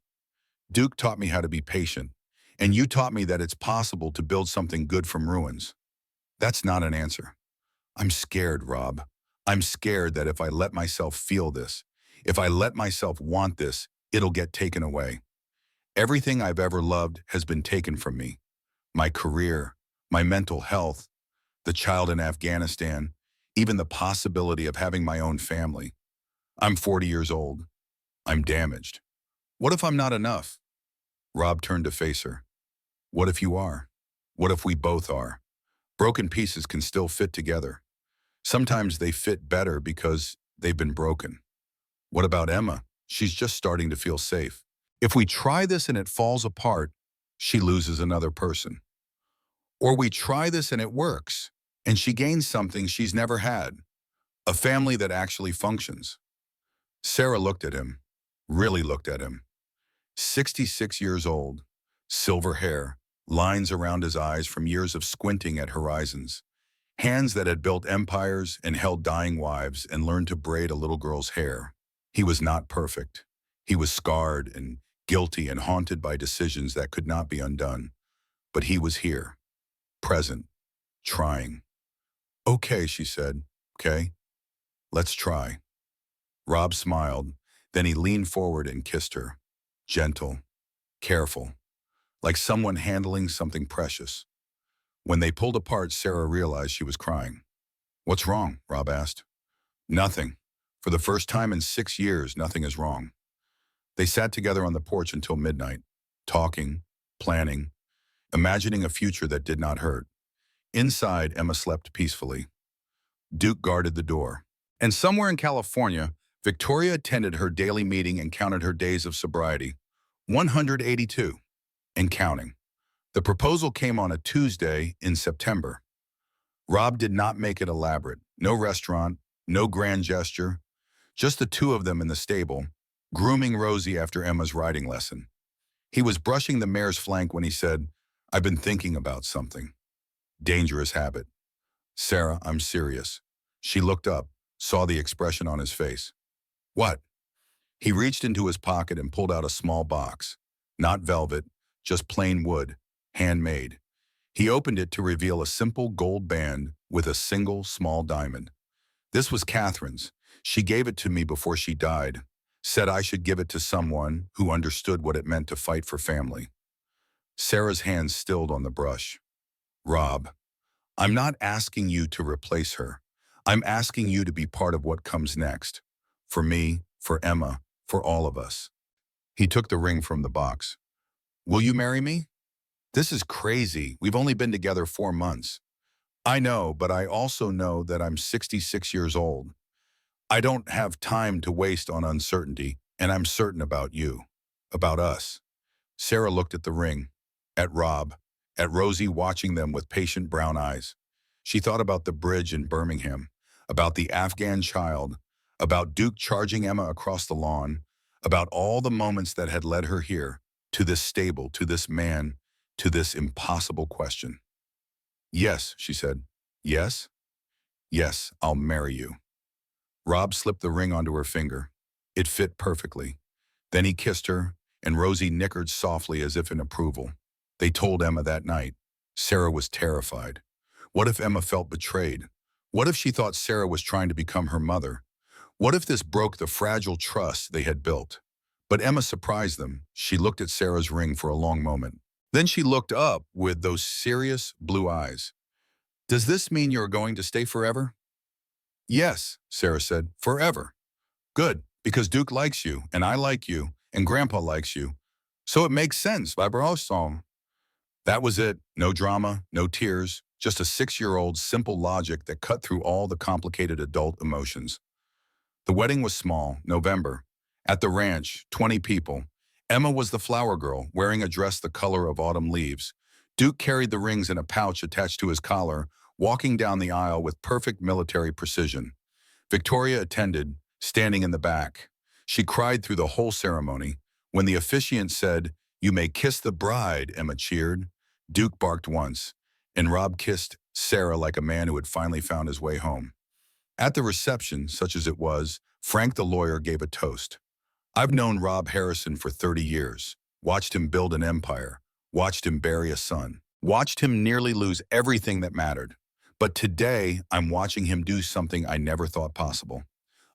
Duke taught me how to be patient. And you taught me that it's possible to build something good from ruins. That's not an answer. I'm scared, Rob. I'm scared that if I let myself feel this, if I let myself want this, it'll get taken away. Everything I've ever loved has been taken from me. My career, my mental health, the child in Afghanistan, even the possibility of having my own family. I'm 40 years old. I'm damaged. What if I'm not enough? Rob turned to face her. What if you are? What if we both are? Broken pieces can still fit together. Sometimes they fit better because they've been broken. What about Emma? She's just starting to feel safe. If we try this and it falls apart, she loses another person. Or we try this and it works, and she gains something she's never had, a family that actually functions. Sarah looked at him, really looked at him. 66 years old, silver hair, lines around his eyes from years of squinting at horizons, hands that had built empires and held dying wives and learned to braid a little girl's hair. He was not perfect. He was scarred and guilty and haunted by decisions that could not be undone. But he was here, present, trying. Okay, she said. Okay, let's try. Rob smiled. Then he leaned forward and kissed her. Gentle, careful, like someone handling something precious. When they pulled apart, Sarah realized she was crying. What's wrong? Rob asked. Nothing. For the first time in 6 years, nothing is wrong. They sat together on the porch until midnight, talking, planning, imagining a future that did not hurt. Inside, Emma slept peacefully. Duke guarded the door. And somewhere in California, Victoria attended her daily meeting and counted her days of sobriety. 182. And counting. The proposal came on a Tuesday in September. Rob did not make it elaborate. No restaurant, no grand gesture. Just the two of them in the stable, grooming Rosie after Emma's riding lesson. He was brushing the mare's flank when he said, I've been thinking about something. Dangerous habit. Sarah, I'm serious. She looked up, saw the expression on his face. What? He reached into his pocket and pulled out a small box. Not velvet, just plain wood, handmade. He opened it to reveal a simple gold band with a single small diamond. This was Catherine's. She gave it to me before she died, said I should give it to someone who understood what it meant to fight for family. Sarah's hands stilled on the brush. Rob, I'm not asking you to replace her. I'm asking you to be part of what comes next. For me, for Emma, for all of us. He took the ring from the box. Will you marry me? This is crazy. We've only been together 4 months. I know, but I also know that I'm 66 years old. I don't have time to waste on uncertainty, and I'm certain about you, about us. Sarah looked at the ring, at Rob, at Rosie watching them with patient brown eyes. She thought about the bridge in Birmingham, about the Afghan child, about Duke charging Emma across the lawn, about all the moments that had led her here, to this stable, to this man, to this impossible question. Yes, she said. Yes? Yes, I'll marry you. Rob slipped the ring onto her finger. It fit perfectly. Then he kissed her, and Rosie nickered softly as if in approval. They told Emma that night. Sarah was terrified. What if Emma felt betrayed? What if she thought Sarah was trying to become her mother? What if this broke the fragile trust they had built? But Emma surprised them. She looked at Sarah's ring for a long moment. Then she looked up with those serious blue eyes. Does this mean you're going to stay forever? Yes, Sarah said, forever. Good, because Duke likes you, and I like you, and Grandpa likes you. So it makes sense, Vibro song. That was it. No drama, no tears, just a 6-year-old simple logic that cut through all the complicated adult emotions. The wedding was small, November. At the ranch, 20 people. Emma was the flower girl, wearing a dress the color of autumn leaves. Duke carried the rings in a pouch attached to his collar, walking down the aisle with perfect military precision. Victoria attended, standing in the back. She cried through the whole ceremony. When the officiant said, "You may kiss the bride," Emma cheered. Duke barked once, and Rob kissed Sarah like a man who had finally found his way home. At the reception, such as it was, Frank the lawyer gave a toast. I've known Rob Harrison for 30 years, watched him build an empire, watched him bury a son, watched him nearly lose everything that mattered. But today, I'm watching him do something I never thought possible.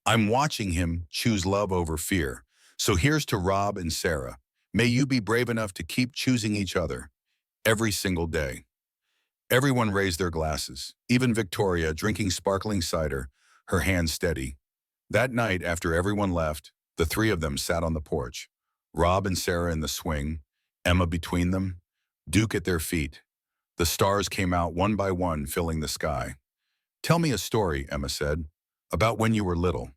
I'm watching him choose love over fear. So here's to Rob and Sarah. May you be brave enough to keep choosing each other every single day. Everyone raised their glasses, even Victoria drinking sparkling cider, her hands steady. That night, after everyone left, the three of them sat on the porch, Rob and Sarah in the swing, Emma between them, Duke at their feet. The stars came out one by one, filling the sky. Tell me a story, Emma said, about when you were little.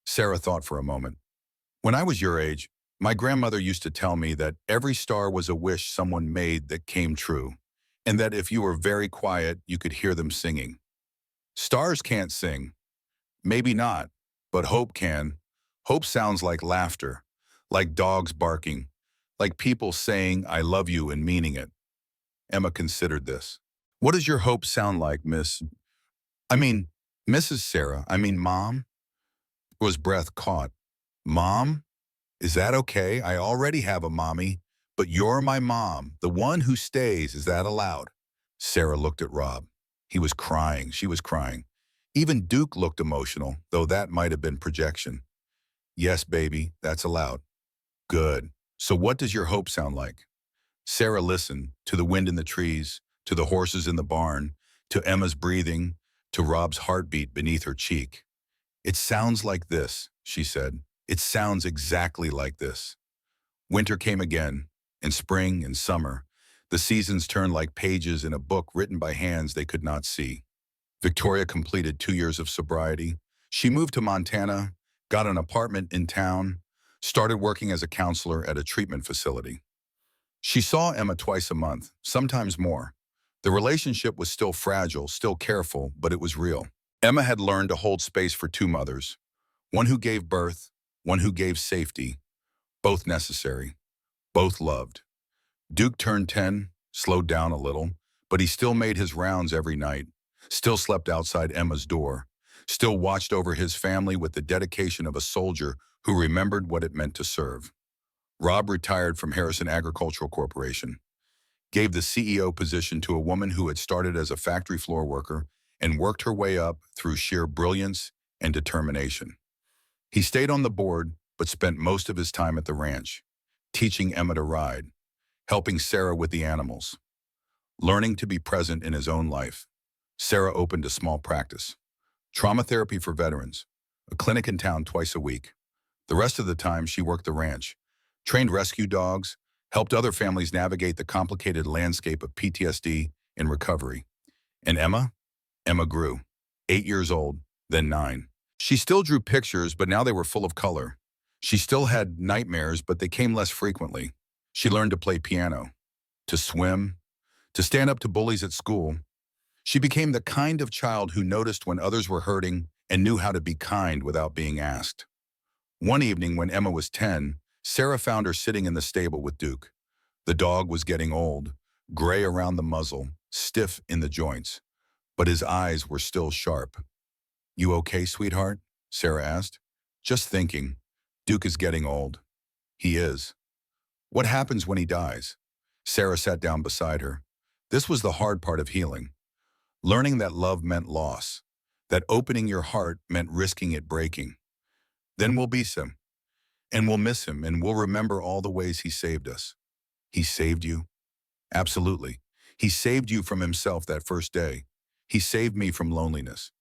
Sarah thought for a moment. When I was your age, my grandmother used to tell me that every star was a wish someone made that came true, and that if you were very quiet, you could hear them singing. Stars can't sing. Maybe not, but hope can. Hope sounds like laughter, like dogs barking, like people saying, "I love you," and meaning it. Emma considered this. What does your hope sound like, I mean, Mrs. Sarah, Mom? Was breath caught. Mom? Is that okay? I already have a mommy, but you're my mom, the one who stays. Is that allowed? Sarah looked at Rob. He was crying. She was crying. Even Duke looked emotional, though that might have been projection. Yes, baby, that's allowed. Good. So what does your hope sound like? Sarah listened to the wind in the trees, to the horses in the barn, to Emma's breathing, to Rob's heartbeat beneath her cheek. It sounds like this, she said. It sounds exactly like this. Winter came again, and spring and summer. The seasons turned like pages in a book written by hands they could not see. Victoria completed 2 years of sobriety. She moved to Montana, got an apartment in town, started working as a counselor at a treatment facility. She saw Emma twice a month, sometimes more. The relationship was still fragile, still careful, but it was real. Emma had learned to hold space for two mothers, one who gave birth, one who gave safety, both necessary, both loved. Duke turned 10, slowed down a little, but he still made his rounds every night, still slept outside Emma's door, still watched over his family with the dedication of a soldier who remembered what it meant to serve. Rob retired from Harrison Agricultural Corporation, gave the CEO position to a woman who had started as a factory floor worker and worked her way up through sheer brilliance and determination. He stayed on the board, but spent most of his time at the ranch, teaching Emma to ride, helping Sarah with the animals, learning to be present in his own life. Sarah opened a small practice, trauma therapy for veterans, a clinic in town twice a week. The rest of the time, she worked the ranch, trained rescue dogs, helped other families navigate the complicated landscape of PTSD in recovery. And Emma? Emma grew. 8 years old, then 9. She still drew pictures, but now they were full of color. She still had nightmares, but they came less frequently. She learned to play piano, to swim, to stand up to bullies at school. She became the kind of child who noticed when others were hurting and knew how to be kind without being asked. One evening when Emma was 10, Sarah found her sitting in the stable with Duke. The dog was getting old, gray around the muzzle, stiff in the joints, but his eyes were still sharp. "You okay, sweetheart?" Sarah asked. "Just thinking. Duke is getting old." "He is." "What happens when he dies?" Sarah sat down beside her. This was the hard part of healing. Learning that love meant loss, that opening your heart meant risking it breaking. "Then we'll miss him, and we'll miss him, and we'll remember all the ways he saved us." "He saved you?" "Absolutely. He saved you from himself that first day. He saved me from loneliness.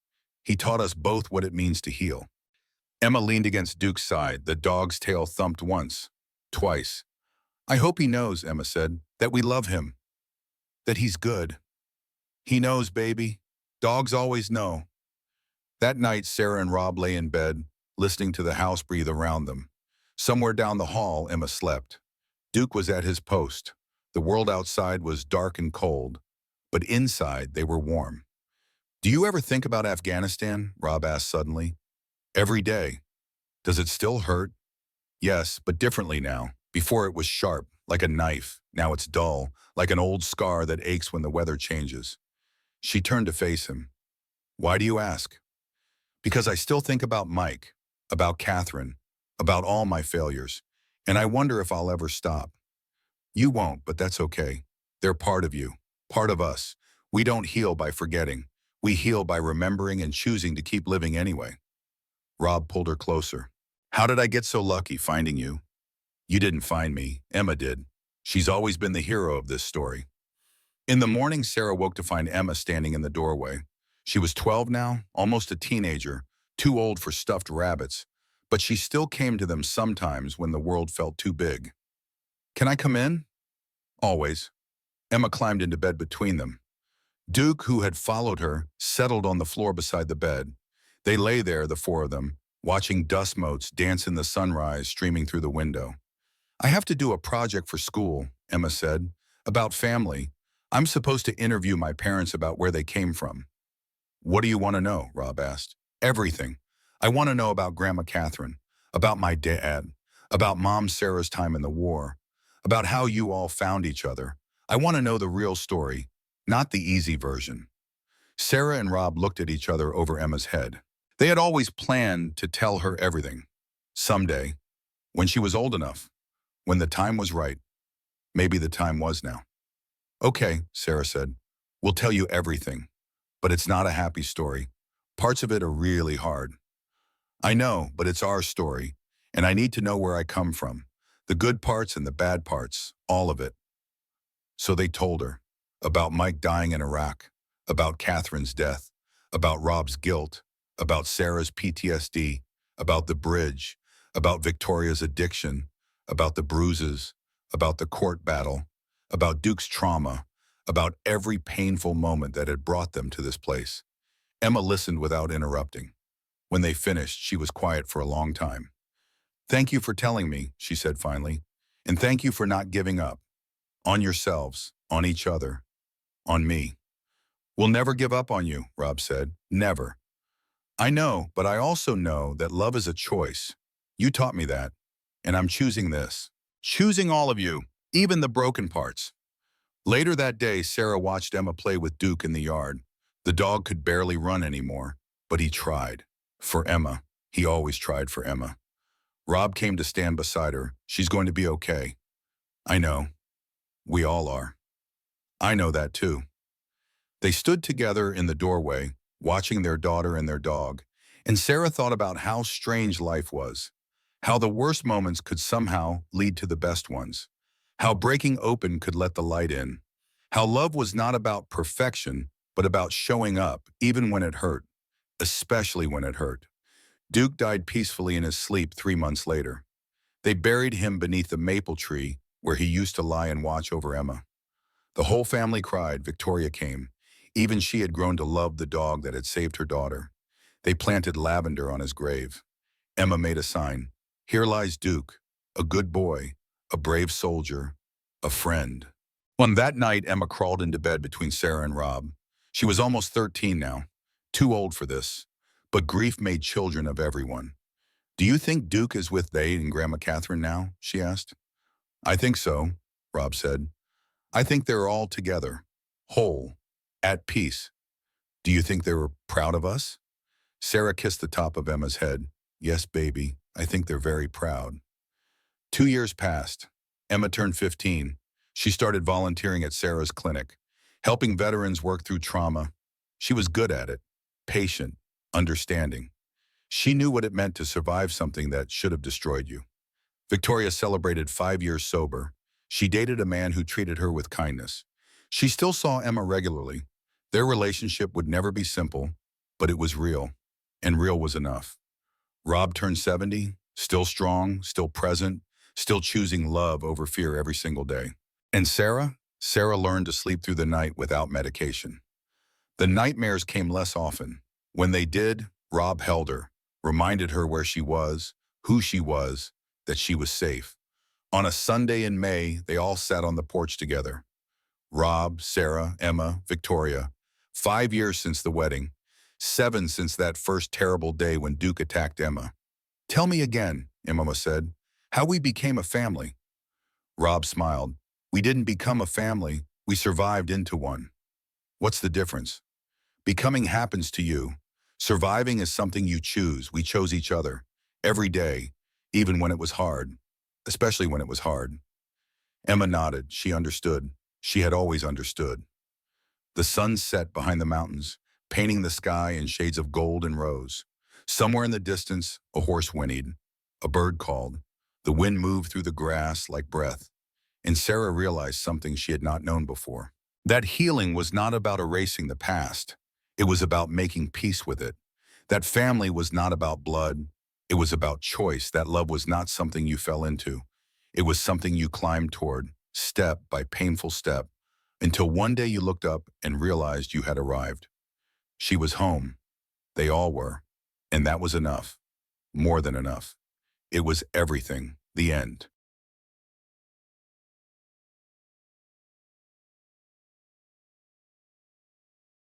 He taught us both what it means to heal." Emma leaned against Duke's side. The dog's tail thumped once, twice. "I hope he knows," Emma said, "that we love him, that he's good." "He knows, baby. Dogs always know." That night, Sarah and Rob lay in bed, listening to the house breathe around them. Somewhere down the hall, Emma slept. Duke was at his post. The world outside was dark and cold, but inside they were warm. "Do you ever think about Afghanistan?" Rob asked suddenly. "Every day." "Does it still hurt?" "Yes, but differently now. Before it was sharp, like a knife. Now it's dull, like an old scar that aches when the weather changes." She turned to face him. "Why do you ask?" "Because I still think about Mike, about Catherine, about all my failures, and I wonder if I'll ever stop." "You won't, but that's okay. They're part of you, part of us. We don't heal by forgetting. We heal by remembering and choosing to keep living anyway." Rob pulled her closer. "How did I get so lucky finding you?" "You didn't find me. Emma did. She's always been the hero of this story." In the morning, Sarah woke to find Emma standing in the doorway. She was 12 now, almost a teenager, too old for stuffed rabbits, but she still came to them sometimes when the world felt too big. "Can I come in?" "Always." Emma climbed into bed between them. Duke, who had followed her, settled on the floor beside the bed. They lay there, the four of them, watching dust motes dance in the sunrise streaming through the window. "I have to do a project for school," Emma said, "about family. I'm supposed to interview my parents about where they came from." "What do you want to know?" Rob asked. "Everything. I want to know about Grandma Catherine, about my dad, about Mom Sarah's time in the war, about how you all found each other. I want to know the real story, not the easy version." Sarah and Rob looked at each other over Emma's head. They had always planned to tell her everything. Someday, when she was old enough, when the time was right. Maybe the time was now. "Okay," Sarah said. "We'll tell you everything. But it's not a happy story. Parts of it are really hard." "I know, but it's our story, and I need to know where I come from. The good parts and the bad parts, all of it." So they told her about Mike dying in Iraq, about Catherine's death, about Rob's guilt, about Sarah's PTSD, about the bridge, about Victoria's addiction, about the bruises, about the court battle, about Duke's trauma, about every painful moment that had brought them to this place. Emma listened without interrupting. When they finished, she was quiet for a long time. "Thank you for telling me," she said finally, "and thank you for not giving up. On yourselves, on each other, on me." "We'll never give up on you," Rob said. "Never." "I know, but I also know that love is a choice. You taught me that, and I'm choosing this. Choosing all of you, even the broken parts." Later that day, Sarah watched Emma play with Duke in the yard. The dog could barely run anymore, but he tried. For Emma. He always tried for Emma. Rob came to stand beside her. "She's going to be okay." "I know. We all are." "I know that too." They stood together in the doorway, watching their daughter and their dog, and Sarah thought about how strange life was, how the worst moments could somehow lead to the best ones, how breaking open could let the light in, how love was not about perfection, but about showing up, even when it hurt, especially when it hurt. Duke died peacefully in his sleep 3 months later. They buried him beneath the maple tree where he used to lie and watch over Emma. The whole family cried. Victoria came. Even she had grown to love the dog that had saved her daughter. They planted lavender on his grave. Emma made a sign. Here lies Duke, a good boy, a brave soldier, a friend. On that night, Emma crawled into bed between Sarah and Rob. She was almost 13 now, too old for this. But grief made children of everyone. Do you think Duke is with Maid and Grandma Catherine now? She asked. I think so, Rob said. I think they're all together, whole, at peace. Do you think they were proud of us? Sarah kissed the top of Emma's head. Yes, baby, I think they're very proud. 2 years passed. Emma turned 15. She started volunteering at Sarah's clinic, helping veterans work through trauma. She was good at it, patient, understanding. She knew what it meant to survive something that should have destroyed you. Victoria celebrated 5 years sober. She dated a man who treated her with kindness. She still saw Emma regularly. Their relationship would never be simple, but it was real, and real was enough. Rob turned 70, still strong, still present, still choosing love over fear every single day. And Sarah? Sarah learned to sleep through the night without medication. The nightmares came less often. When they did, Rob held her, reminded her where she was, who she was, that she was safe. On a Sunday in May, they all sat on the porch together. Rob, Sarah, Emma, Victoria. 5 years since the wedding. 7 since that first terrible day when Duke attacked Emma. Tell me again, Emma said, how we became a family. Rob smiled. We didn't become a family, we survived into one. What's the difference? Becoming happens to you. Surviving is something you choose. We chose each other. Every day, even when it was hard. Especially when it was hard. Emma nodded. She understood. She had always understood. The sun set behind the mountains, painting the sky in shades of gold and rose. Somewhere in the distance, a horse whinnied. A bird called. The wind moved through the grass like breath. And Sarah realized something she had not known before. That healing was not about erasing the past. It was about making peace with it. That family was not about blood. It was about choice. That love was not something you fell into. It was something you climbed toward, step by painful step, until one day you looked up and realized you had arrived. She was home. They all were. And that was enough. More than enough. It was everything. The end.